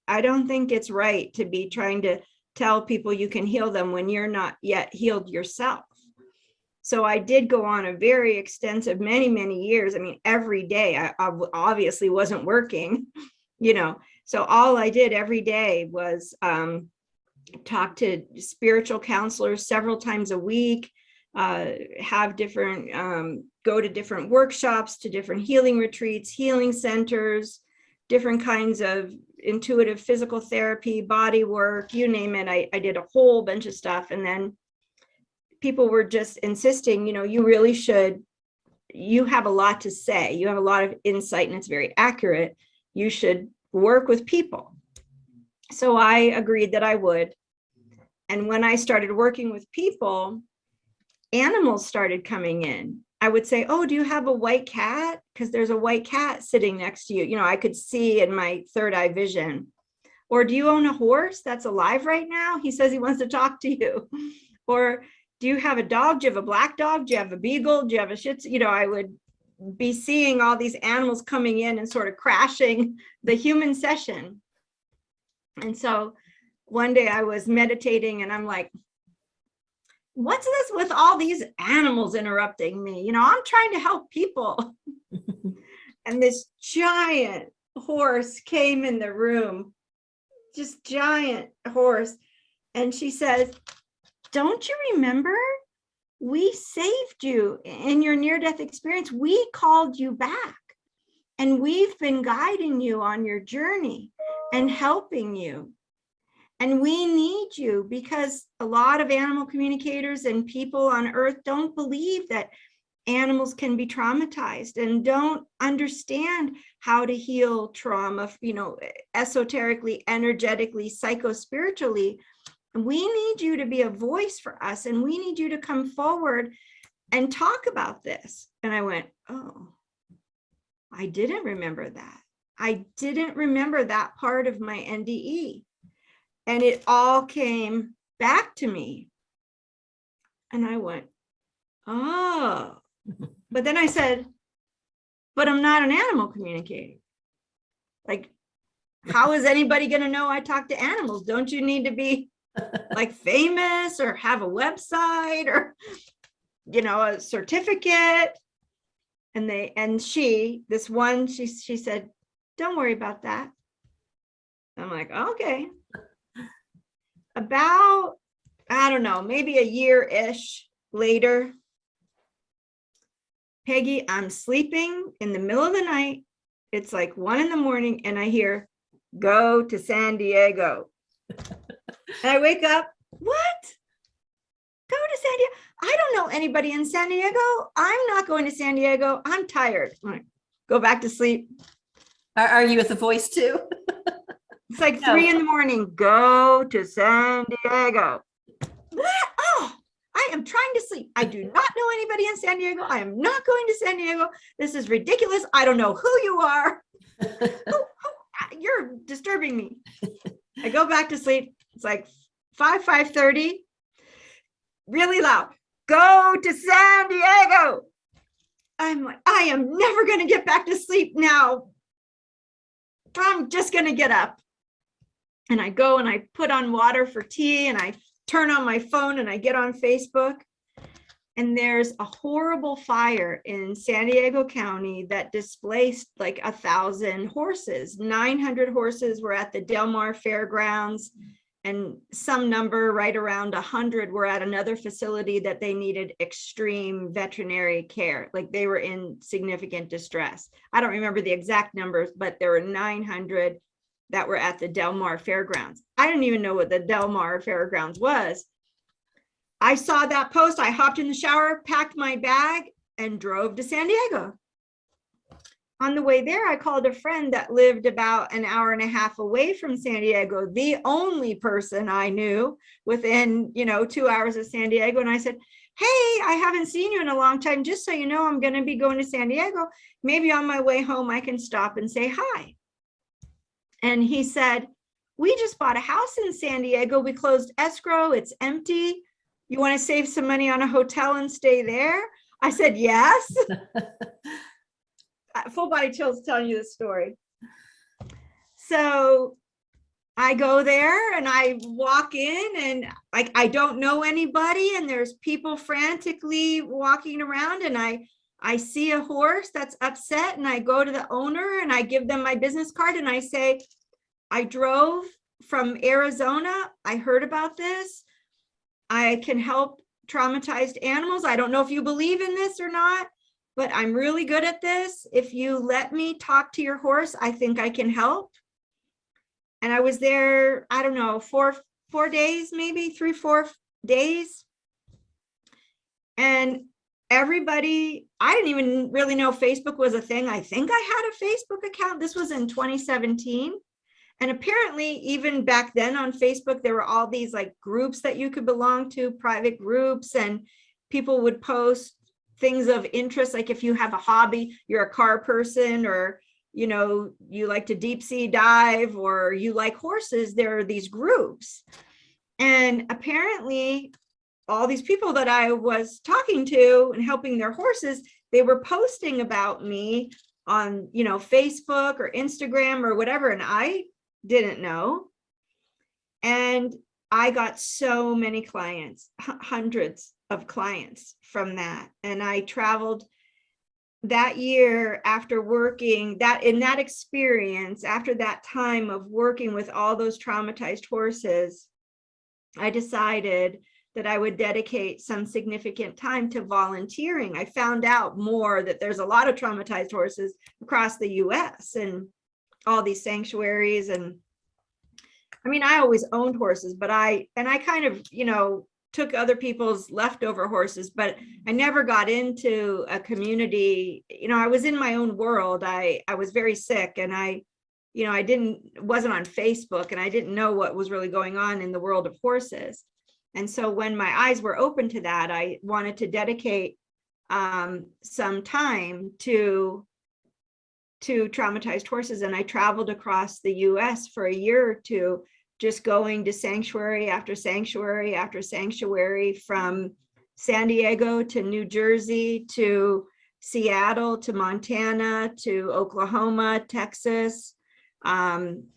I don't think it's right to be trying to tell people you can heal them when you're not yet healed yourself. So I did go on a very extensive, many, many years. I mean, every day, I obviously wasn't working, so all I did every day was talk to spiritual counselors several times a week, have different, go to different workshops, to different healing retreats, healing centers, different kinds of intuitive physical therapy, body work, you name it. I did a whole bunch of stuff. And then people were just insisting, you really should, you have a lot to say, you have a lot of insight, and it's very accurate. You should work with people. So I agreed that I would. And when I started working with people, animals started coming in. I would say, oh, do you have a white cat? Because there's a white cat sitting next to you. You know, I could see in my third eye vision. Or do you own a horse that's alive right now? He says he wants to talk to you. Or do you have a dog? Do you have a black dog? Do you have a beagle? Do you have a shih tzu? You know, I would be seeing all these animals coming in and sort of crashing the human session. And so one day I was meditating and I'm like, what's this with all these animals interrupting me? You know, I'm trying to help people. And this giant horse came in the room, just giant horse. And she says, don't you remember? We saved you in your near-death experience. We called you back and we've been guiding you on your journey and helping you. And we need you because a lot of animal communicators and people on earth don't believe that animals can be traumatized and don't understand how to heal trauma, you know, esoterically, energetically, psychospiritually. And we need you to be a voice for us, and we need you to come forward and talk about this. And I went, oh, I didn't remember that. I didn't remember that part of my NDE. And it all came back to me. And I went, oh. But then I said, but I'm not an animal communicator. Like, how is anybody going to know I talk to animals? Don't you need to be like famous or have a website or, you know, a certificate? And she said, don't worry about that. I'm like, okay. About, I don't know, maybe a year-ish later, Peggy, I'm sleeping in the middle of the night. It's like 1 a.m. and I hear, go to San Diego. And I wake up, what? Go to San Diego? I don't know anybody in San Diego. I'm not going to San Diego. I'm tired. I'm like, go back to sleep. Are you with the voice too? It's like 3 a.m. Go to San Diego. What? Oh, I am trying to sleep. I do not know anybody in San Diego. I am not going to San Diego. This is ridiculous. I don't know who you are. You're disturbing me. I go back to sleep. It's like 5:30. Really loud. Go to San Diego. I'm like, I am never going to get back to sleep now. I'm just going to get up. And I go and I put on water for tea and I turn on my phone and I get on Facebook. And there's a horrible fire in San Diego County that displaced like 1,000 horses. 900 horses were at the Del Mar Fairgrounds, and some number right around 100 were at another facility that they needed extreme veterinary care. Like they were in significant distress. I don't remember the exact numbers, but there were 900 that were at the Del Mar Fairgrounds. I didn't even know what the Del Mar Fairgrounds was. I saw that post. I hopped in the shower, packed my bag, and drove to San Diego. On the way there, I called a friend that lived about an hour and a half away from San Diego, the only person I knew within, 2 hours of San Diego. And I said, hey, I haven't seen you in a long time. Just so you know, I'm going to be going to San Diego. Maybe on my way home, I can stop and say hi. And he said, we just bought a house in San Diego. We closed escrow. It's empty. You want to save some money on a hotel and stay there? I said, yes. Full body chills telling you this story. So I go there and I walk in and like, I don't know anybody, and there's people frantically walking around, and I see a horse that's upset, and I go to the owner and I give them my business card and I say, I drove from Arizona. I heard about this. I can help traumatized animals. I don't know if you believe in this or not, but I'm really good at this. If you let me talk to your horse, I think I can help. And I was there, I don't know, four days, maybe 3-4 days. And everybody, I didn't even really know Facebook was a thing. I think I had a Facebook account. This was in 2017. And apparently, even back then on Facebook, there were all these like groups that you could belong to, private groups, and people would post things of interest. Like if you have a hobby, you're a car person, or, you know, you like to deep sea dive, or you like horses, there are these groups. And apparently all these people that I was talking to and helping their horses, they were posting about me on, you know, Facebook or Instagram or whatever. And I didn't know. And I got so many clients, hundreds of clients from that. And I traveled that year after working that in that experience, after that time of working with all those traumatized horses, I decided that I would dedicate some significant time to volunteering. I found out more that there's a lot of traumatized horses across the US and all these sanctuaries. And I mean, I always owned horses, but I kind of, you know, took other people's leftover horses, but I never got into a community. You know, I was in my own world. I was very sick, and you know, wasn't on Facebook, and I didn't know what was really going on in the world of horses. And so when my eyes were open to that, I wanted to dedicate some time to traumatized horses. And I traveled across the US for a year or two, just going to sanctuary after sanctuary after sanctuary, from San Diego to New Jersey to Seattle to Montana to Oklahoma, Texas,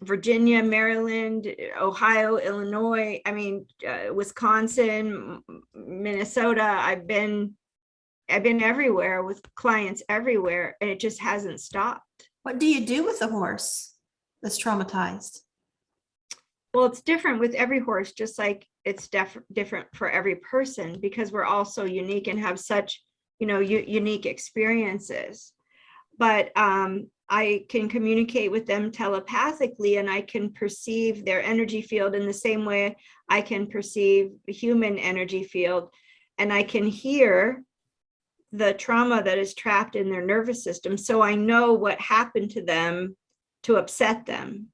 Virginia, Maryland, Ohio, Illinois, I mean, Wisconsin, Minnesota. I've been everywhere with clients everywhere, and it just hasn't stopped. What do you do with a horse that's traumatized? Well, it's different with every horse, just like it's different for every person, because we're all so unique and have such, you know, unique experiences. But I can communicate with them telepathically, and I can perceive their energy field in the same way I can perceive the human energy field. And I can hear the trauma that is trapped in their nervous system. So I know what happened to them to upset them.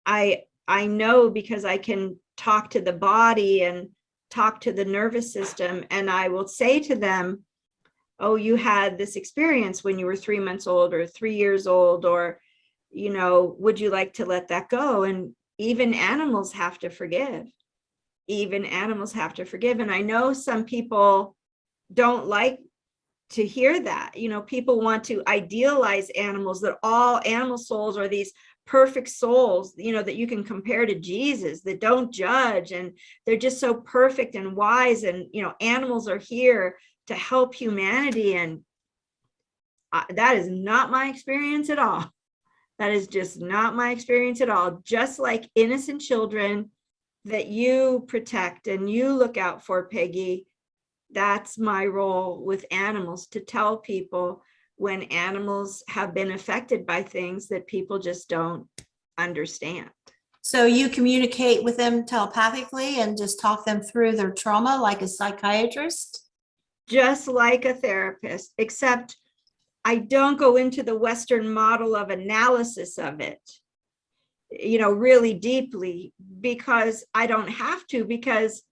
I know because I can talk to the body and talk to the nervous system, and I will say to them, oh, you had this experience when you were 3 months old or 3 years old, or, you know, would you like to let that go? And even animals have to forgive. Even animals have to forgive. And I know some people don't like to hear that. You know, people want to idealize animals, that all animal souls are these perfect souls, you know, that you can compare to Jesus, that don't judge, and they're just so perfect and wise. And, you know, animals are here to help humanity. And that is not my experience at all. That is just not my experience at all. Just like innocent children that you protect and you look out for, Peggy, that's my role with animals, to tell people when animals have been affected by things that people just don't understand. So you communicate with them telepathically and just talk them through their trauma like a psychiatrist? Just like a therapist, except I don't go into the Western model of analysis of it, you know, really deeply, because I don't have to. Because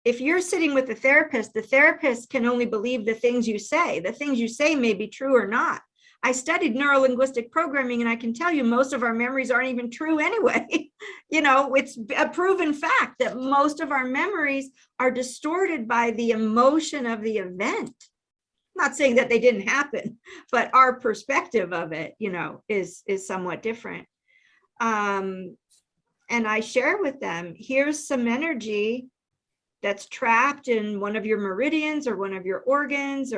if you're sitting with the therapist can only believe the things you say. The things you say may be true or not. I studied neurolinguistic programming, and I can tell you most of our memories aren't even true anyway. You know, it's a proven fact that most of our memories are distorted by the emotion of the event. I'm not saying that they didn't happen, but our perspective of it, you know, is somewhat different. And I share with them, here's some energy that's trapped in one of your meridians or one of your organs,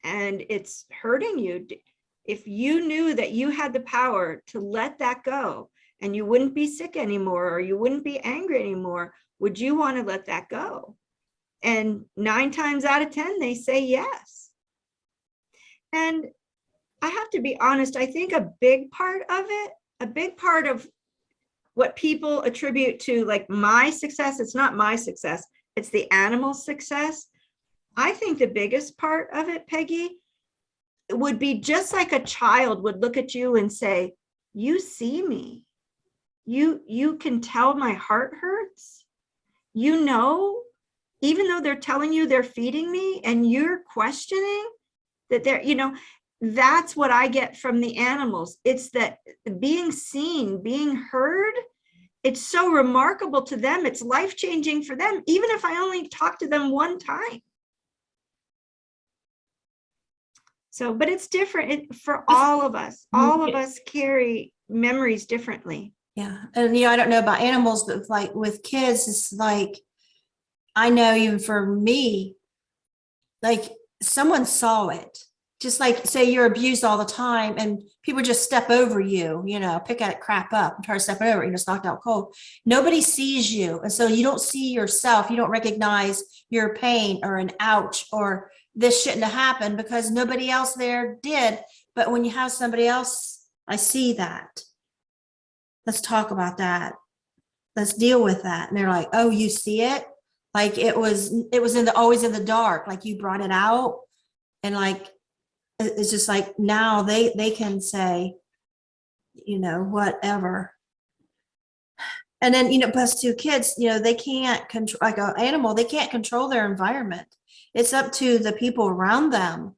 and it's hurting you. If you knew that you had the power to let that go, and you wouldn't be sick anymore, or you wouldn't be angry anymore, would you want to let that go? And 9 times out of 10, they say yes. And I have to be honest, I think a big part of what people attribute to like my success, it's not my success, it's the animal's success. I think the biggest part of it, Peggy, would be just like a child would look at you and say, you see me. You can tell my heart hurts. You know even though they're telling you they're feeding me and you're questioning that they're, that's what I get from the animals. It's that being seen, being heard, it's so remarkable to them. It's life-changing for them, even if I only talk to them one time. So, but it's different for all of us. All of us carry memories differently. Yeah. And, I don't know about animals, but like with kids, it's like, I know even for me, like someone saw it. Just like say you're abused all the time and people just step over you, pick that crap up and try to step over it, and it's knocked out cold. Nobody sees you. And so you don't see yourself. You don't recognize your pain or an ouch or this shouldn't have happened because nobody else there did. But when you have somebody else, I see that. Let's talk about that. Let's deal with that. And they're like, oh, you see it? Like it was always in the dark. Like you brought it out. And like, it's just like now they can say, whatever. And then, plus two kids, they can't control, like an animal, they can't control their environment. It's up to the people around them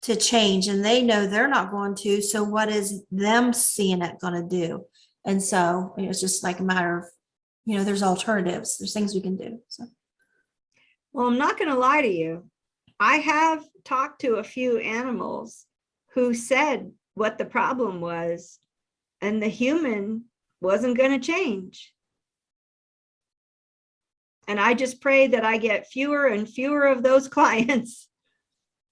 to change, and they know they're not going to. So what is them seeing it going to do? And so it's just like a matter of, there's alternatives. There's things we can do. So. Well, I'm not going to lie to you. I have talked to a few animals who said what the problem was, and the human wasn't going to change. And I just pray that I get fewer and fewer of those clients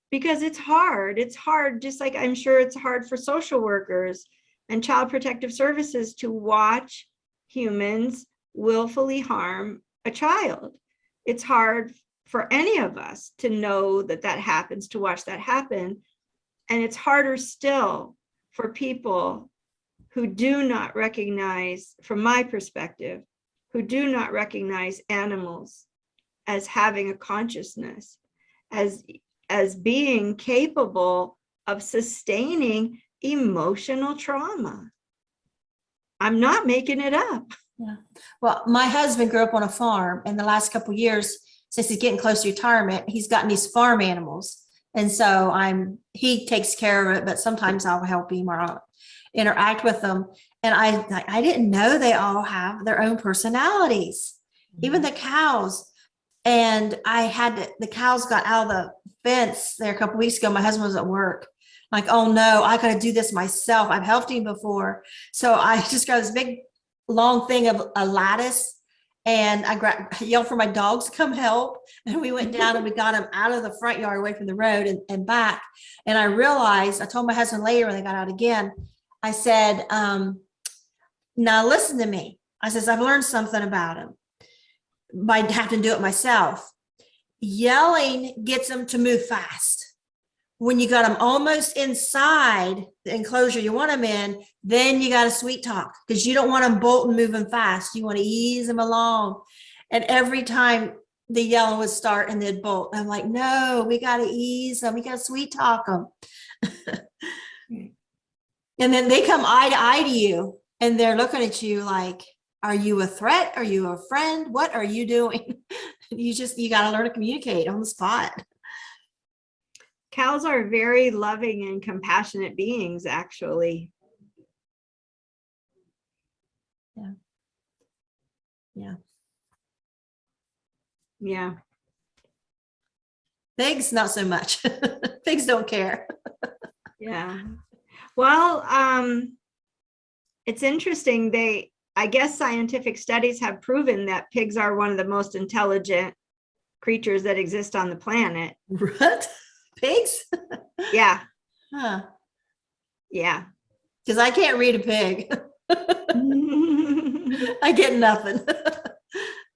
because it's hard. It's hard, just like I'm sure it's hard for social workers and child protective services to watch humans willfully harm a child. It's hard for any of us to know that that happens, to watch that happen. And it's harder still for people who do not recognize, from my perspective, who do not recognize animals as having a consciousness, as being capable of sustaining emotional trauma. I'm not making it up. Yeah. Well, my husband grew up on a farm, and the last couple of years, since he's getting close to retirement, he's gotten these farm animals. And so he takes care of it, but sometimes I'll help him or I'll interact with them. And I didn't know they all have their own personalities, even the cows. And the cows got out of the fence there a couple of weeks ago. My husband was at work. Like, oh no, I got to do this myself. I've helped him before. So I just got this big long thing of a lattice, and I yelled for my dogs to come help. And we went down and we got them out of the front yard away from the road and back. And I realized, I told my husband later when they got out again, I said, now listen to me. I says, I've learned something about him by having to do it myself. Yelling gets them to move fast. When you got them almost inside the enclosure you want them in, then you got to sweet talk because you don't want them bolting moving fast. You want to ease them along. And every time the yelling would start and they'd bolt, I'm like, no, we got to ease them. We got to sweet talk them. And then they come eye to eye to you and they're looking at you like, are you a threat? Are you a friend? What are you doing? You got to learn to communicate on the spot. Cows are very loving and compassionate beings, actually. Yeah. Yeah. Yeah. Pigs, not so much. Pigs don't care. Yeah. Well, it's interesting. I guess scientific studies have proven that pigs are one of the most intelligent creatures that exist on the planet. What? Pigs? Yeah. Huh. Yeah. Because I can't read a pig. I get nothing.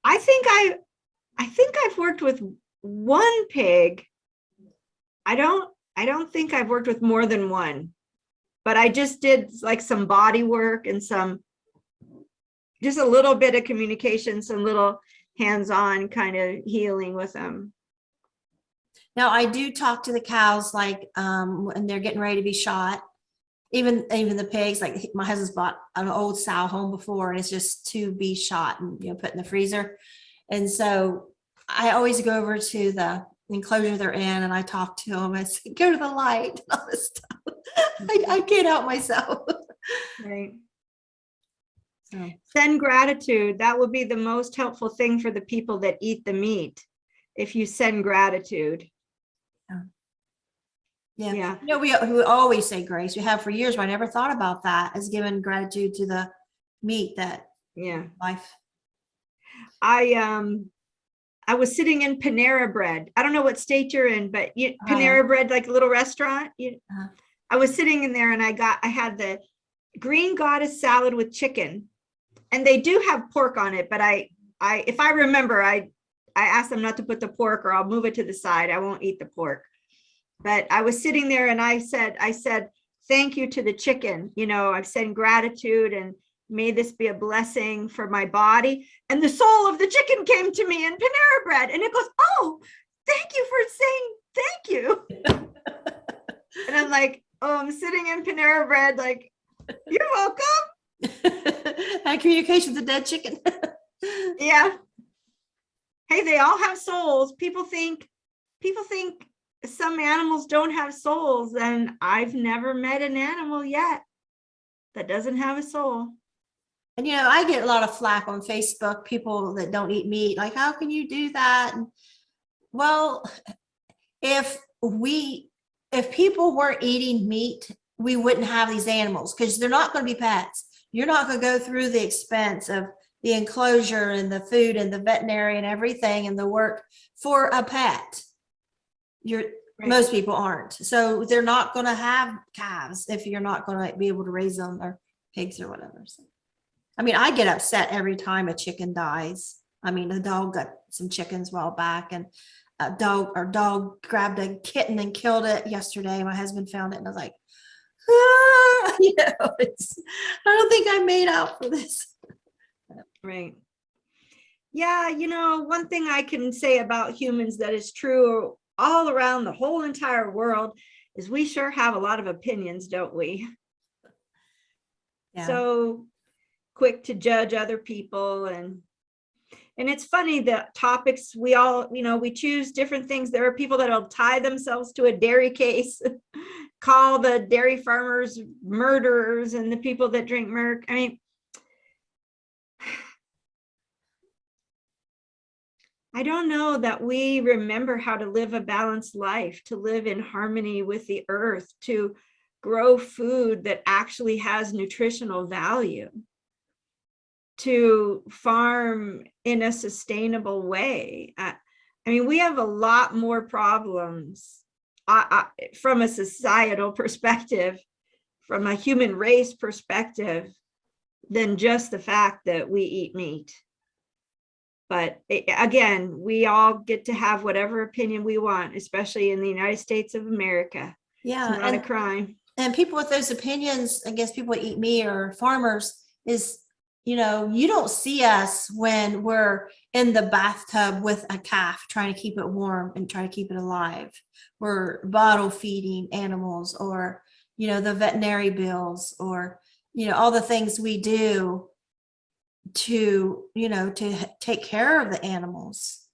I think I've worked with one pig. I don't think I've worked with more than one, but I just did like some body work and just a little bit of communication, some little hands-on kind of healing with them. Now I do talk to the cows like when they're getting ready to be shot. Even the pigs, like my husband's bought an old sow home before and it's just to be shot and put in the freezer. And so I always go over to the enclosure they're in and I talk to them. I say, go to the light and all this stuff. I can't help myself. Right. So, Send gratitude. That will be the most helpful thing for the people that eat the meat. If you send gratitude. yeah. Yeah. You know, we always say grace. We have for years, but I never thought about that as giving gratitude to the meat that Yeah. life. I was sitting in Panera Bread. I don't know what state you're in, but Oh, Panera yeah. Bread, like a little restaurant. Uh-huh. I was sitting in there and I had the green goddess salad with chicken, and they do have pork on it, but if I remember, I asked them not to put the pork or I'll move it to the side. I won't eat the pork. But I was sitting there and I said, thank you to the chicken. You know, I've said gratitude and may this be a blessing for my body. And the soul of the chicken came to me in Panera Bread and it goes, oh, thank you for saying thank you. And I'm like, oh, I'm sitting in Panera Bread, like, you're welcome. And communication with the dead chicken. Yeah. Hey, they all have souls. People think some animals don't have souls, and I've never met an animal yet that doesn't have a soul. And you know, I get a lot of flack on Facebook, people that don't eat meat, like, how can you do that? And, well, if people weren't eating meat, we wouldn't have these animals because they're not going to be pets. You're not going to go through the expense of the enclosure and the food and the veterinary and everything and the work for a pet. Most people aren't. So they're not going to have calves if you're not going to be able to raise them, or pigs or whatever. So, I mean, I get upset every time a chicken dies. I mean, the dog got some chickens a while back, and our dog grabbed a kitten and killed it yesterday. My husband found it and I was like, ah, you know, I don't think I made out for this. Right. Yeah, you know, one thing I can say about humans that is true all around the whole entire world is we sure have a lot of opinions, don't we? Yeah. So quick to judge other people, and it's funny that topics we all, you know, we choose different things. There are people that'll tie themselves to a dairy case, call the dairy farmers murderers and the people that drink milk. I mean, I don't know that we remember how to live a balanced life, to live in harmony with the earth, to grow food that actually has nutritional value, to farm in a sustainable way. I mean, we have a lot more problems from a societal perspective, from a human race perspective, than just the fact that we eat meat. But again, we all get to have whatever opinion we want, especially in the United States of America. Yeah. It's not a crime. And people with those opinions, I guess people that eat meat or farmers, is, you know, you don't see us when we're in the bathtub with a calf trying to keep it warm and try to keep it alive. We're bottle feeding animals, or, you know, the veterinary bills, or, you know, all the things we do to, you know, to take care of the animals.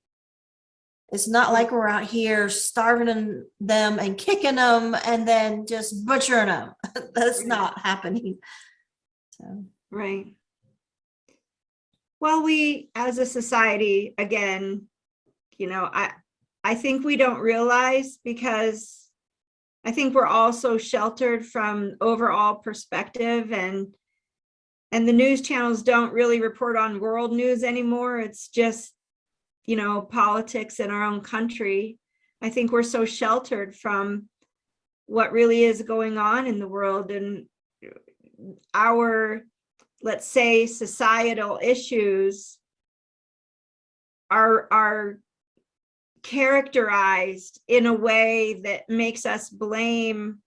It's not like we're out here starving them and kicking them and then just butchering them. That's not happening. So. Right. Well, we as a society, again, you know, I think we don't realize, because I think we're also sheltered from overall perspective, and the news channels don't really report on world news anymore. It's just, you know, politics in our own country. I think we're so sheltered from what really is going on in the world, and our, let's say, societal issues are characterized in a way that makes us blame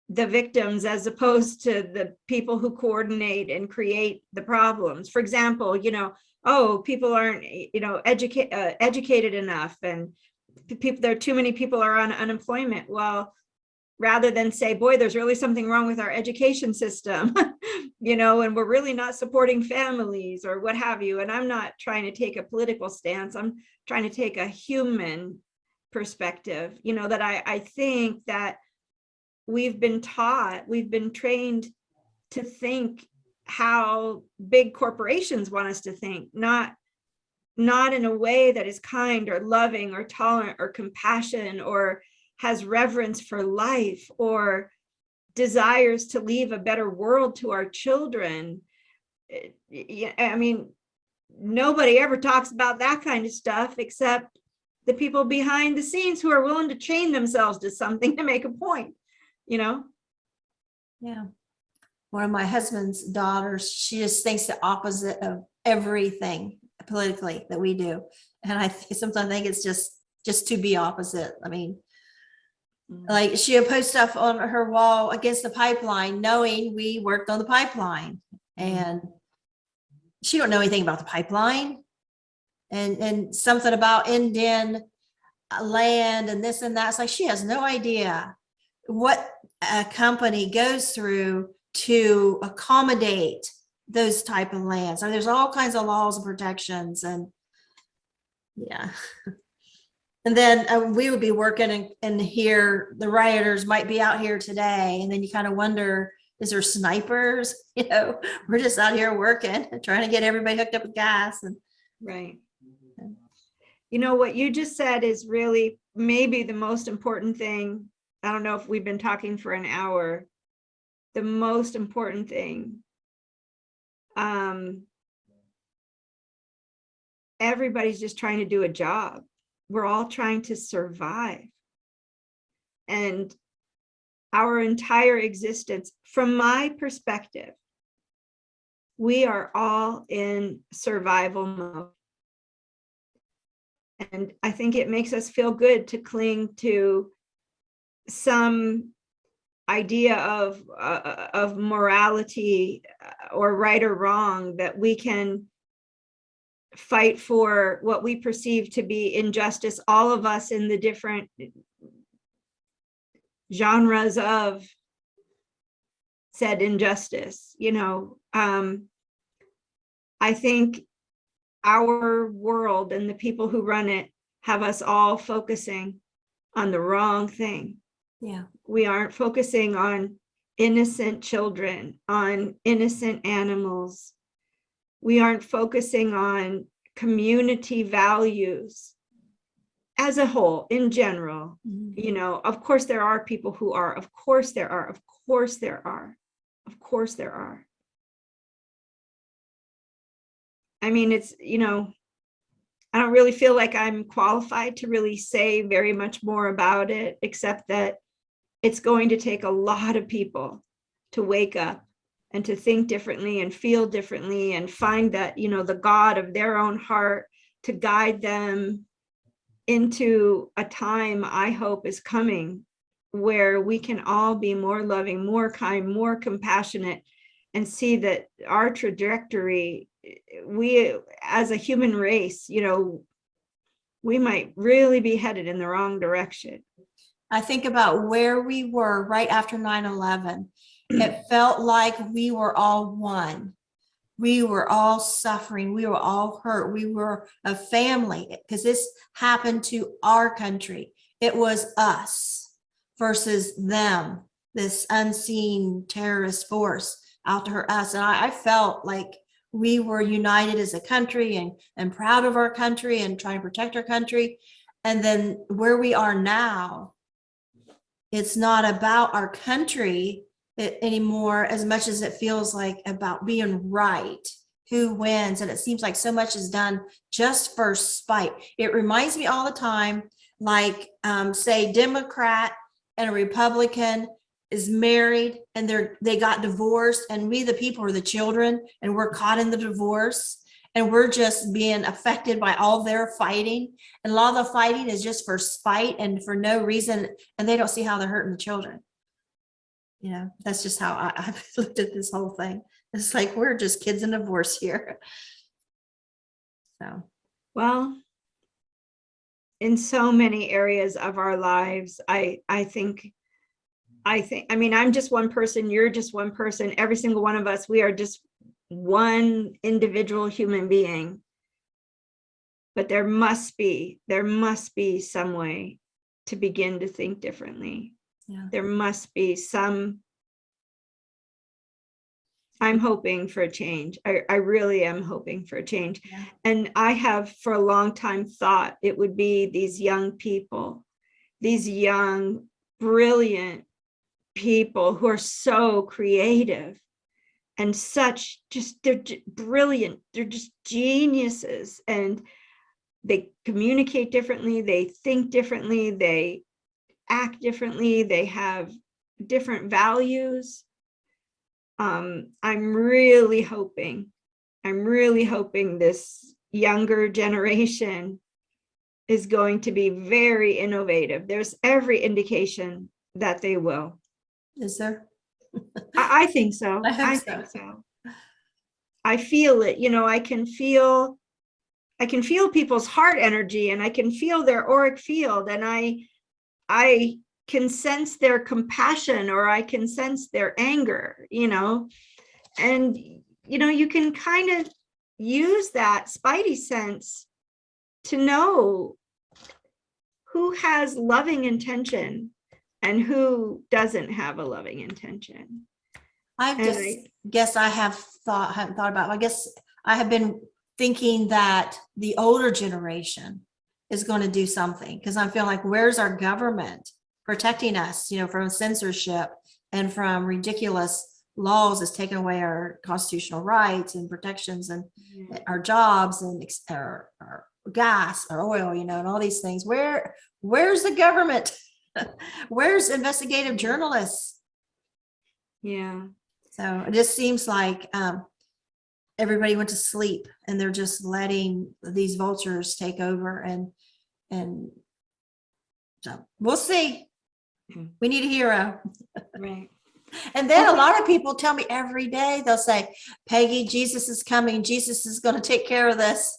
the victims as opposed to the people who coordinate and create the problems. For example, you know, oh, people aren't, you know, educated enough, and there are too many people are on unemployment. Well, rather than say, boy, there's really something wrong with our education system, you know, and we're really not supporting families or what have you. And I'm not trying to take a political stance. I'm trying to take a human perspective, you know, that I think that we've been taught, we've been trained to think how big corporations want us to think, not in a way that is kind or loving or tolerant or compassion or has reverence for life or desires to leave a better world to our children. I mean, nobody ever talks about that kind of stuff except the people behind the scenes who are willing to chain themselves to something to make a point, you know? Yeah. One of my husband's daughters, she just thinks the opposite of everything politically that we do. And I sometimes think it's just to be opposite. I mean, like she'll post stuff on her wall against the pipeline, knowing we worked on the pipeline, and she don't know anything about the pipeline, and something about Indian land and this and that. It's like she has no idea what a company goes through to accommodate those type of lands. And there's all kinds of laws and protections, and yeah. And then we would be working and here the rioters might be out here today. And then you kind of wonder, is there snipers? You know, we're just out here working and trying to get everybody hooked up with gas. And right. You know, what you just said is really maybe the most important thing. I don't know if we've been talking for an hour. The most important thing. Everybody's just trying to do a job. We're all trying to survive. And our entire existence, from my perspective, we are all in survival mode. And I think it makes us feel good to cling to some idea of morality or right or wrong, that we can fight for what we perceive to be injustice, all of us in the different genres of said injustice. You know, I think our world and the people who run it have us all focusing on the wrong thing. yeah, We aren't focusing on innocent children, on innocent animals. We aren't focusing on community values as a whole, in general. You know, of course there are people who are, of course there are, of course there are, of course there are. I mean, it's, you know, I don't really feel like I'm qualified to really say very much more about it, except that it's going to take a lot of people to wake up and to think differently and feel differently and find that, you know, the God of their own heart to guide them into a time I hope is coming where we can all be more loving, more kind, more compassionate, and see that our trajectory, we as a human race, you know, we might really be headed in the wrong direction. I think about where we were right after 9/11. It felt like we were all one. We were all suffering. We were all hurt. We were a family, because this happened to our country. It was us versus them, this unseen terrorist force out to hurt us. And I felt like we were united as a country and proud of our country and trying to protect our country. And then where we are now, it's not about our country anymore as much as it feels like about being right, who wins. And it seems like so much is done just for spite. It reminds me all the time, like say Democrat and a Republican is married and they got divorced, and we the people are the children, and we're caught in the divorce, and we're just being affected by all their fighting. And a lot of the fighting is just for spite and for no reason, and they don't see how they're hurting the children. You know, that's just how I've looked at this whole thing. It's like we're just kids in divorce here. So, well, in so many areas of our lives, I think I think, I mean, I'm just one person, you're just one person, every single one of us, we are just one individual human being. But there must be some way to begin to think differently. Yeah. There must be some, I'm hoping for a change. I really am hoping for a change. Yeah. And I have for a long time thought it would be these young people, these young, brilliant people who are so creative and such, just, they're brilliant. They're just geniuses, and they communicate differently. They think differently. They act differently. They have different values. I'm really hoping this younger generation is going to be very innovative. There's every indication that they will. Is there? I think so. I hope so. think so. I feel it. You know, I can feel people's heart energy, and I can feel their auric field, and I can sense their compassion, or I can sense their anger, you know, and, you know, you can kind of use that spidey sense to know who has loving intention and who doesn't have a loving intention. I just guess I haven't thought about it. I guess I have been thinking that the older generation is going to do something, because I feel like, where's our government protecting us, you know, from censorship and from ridiculous laws that's taken away our constitutional rights and protections and our jobs and our gas, our oil, you know, and all these things. Where's the government? Where's investigative journalists? Yeah. So it just seems like everybody went to sleep, and they're just letting these vultures take over, and so we'll see. We need a hero. Right. And then a lot of people tell me every day, they'll say, Peggy, Jesus is coming. Jesus is going to take care of this.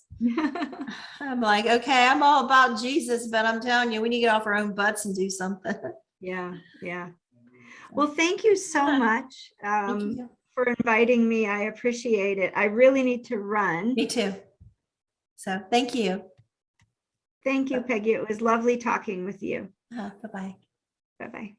I'm like, okay, I'm all about Jesus, but I'm telling you, we need to get off our own butts and do something. Yeah. Yeah. Well, thank you so much for inviting me. I appreciate it. I really need to run. Me too. So thank you. Thank you, Peggy. It was lovely talking with you. Bye-bye. Bye-bye.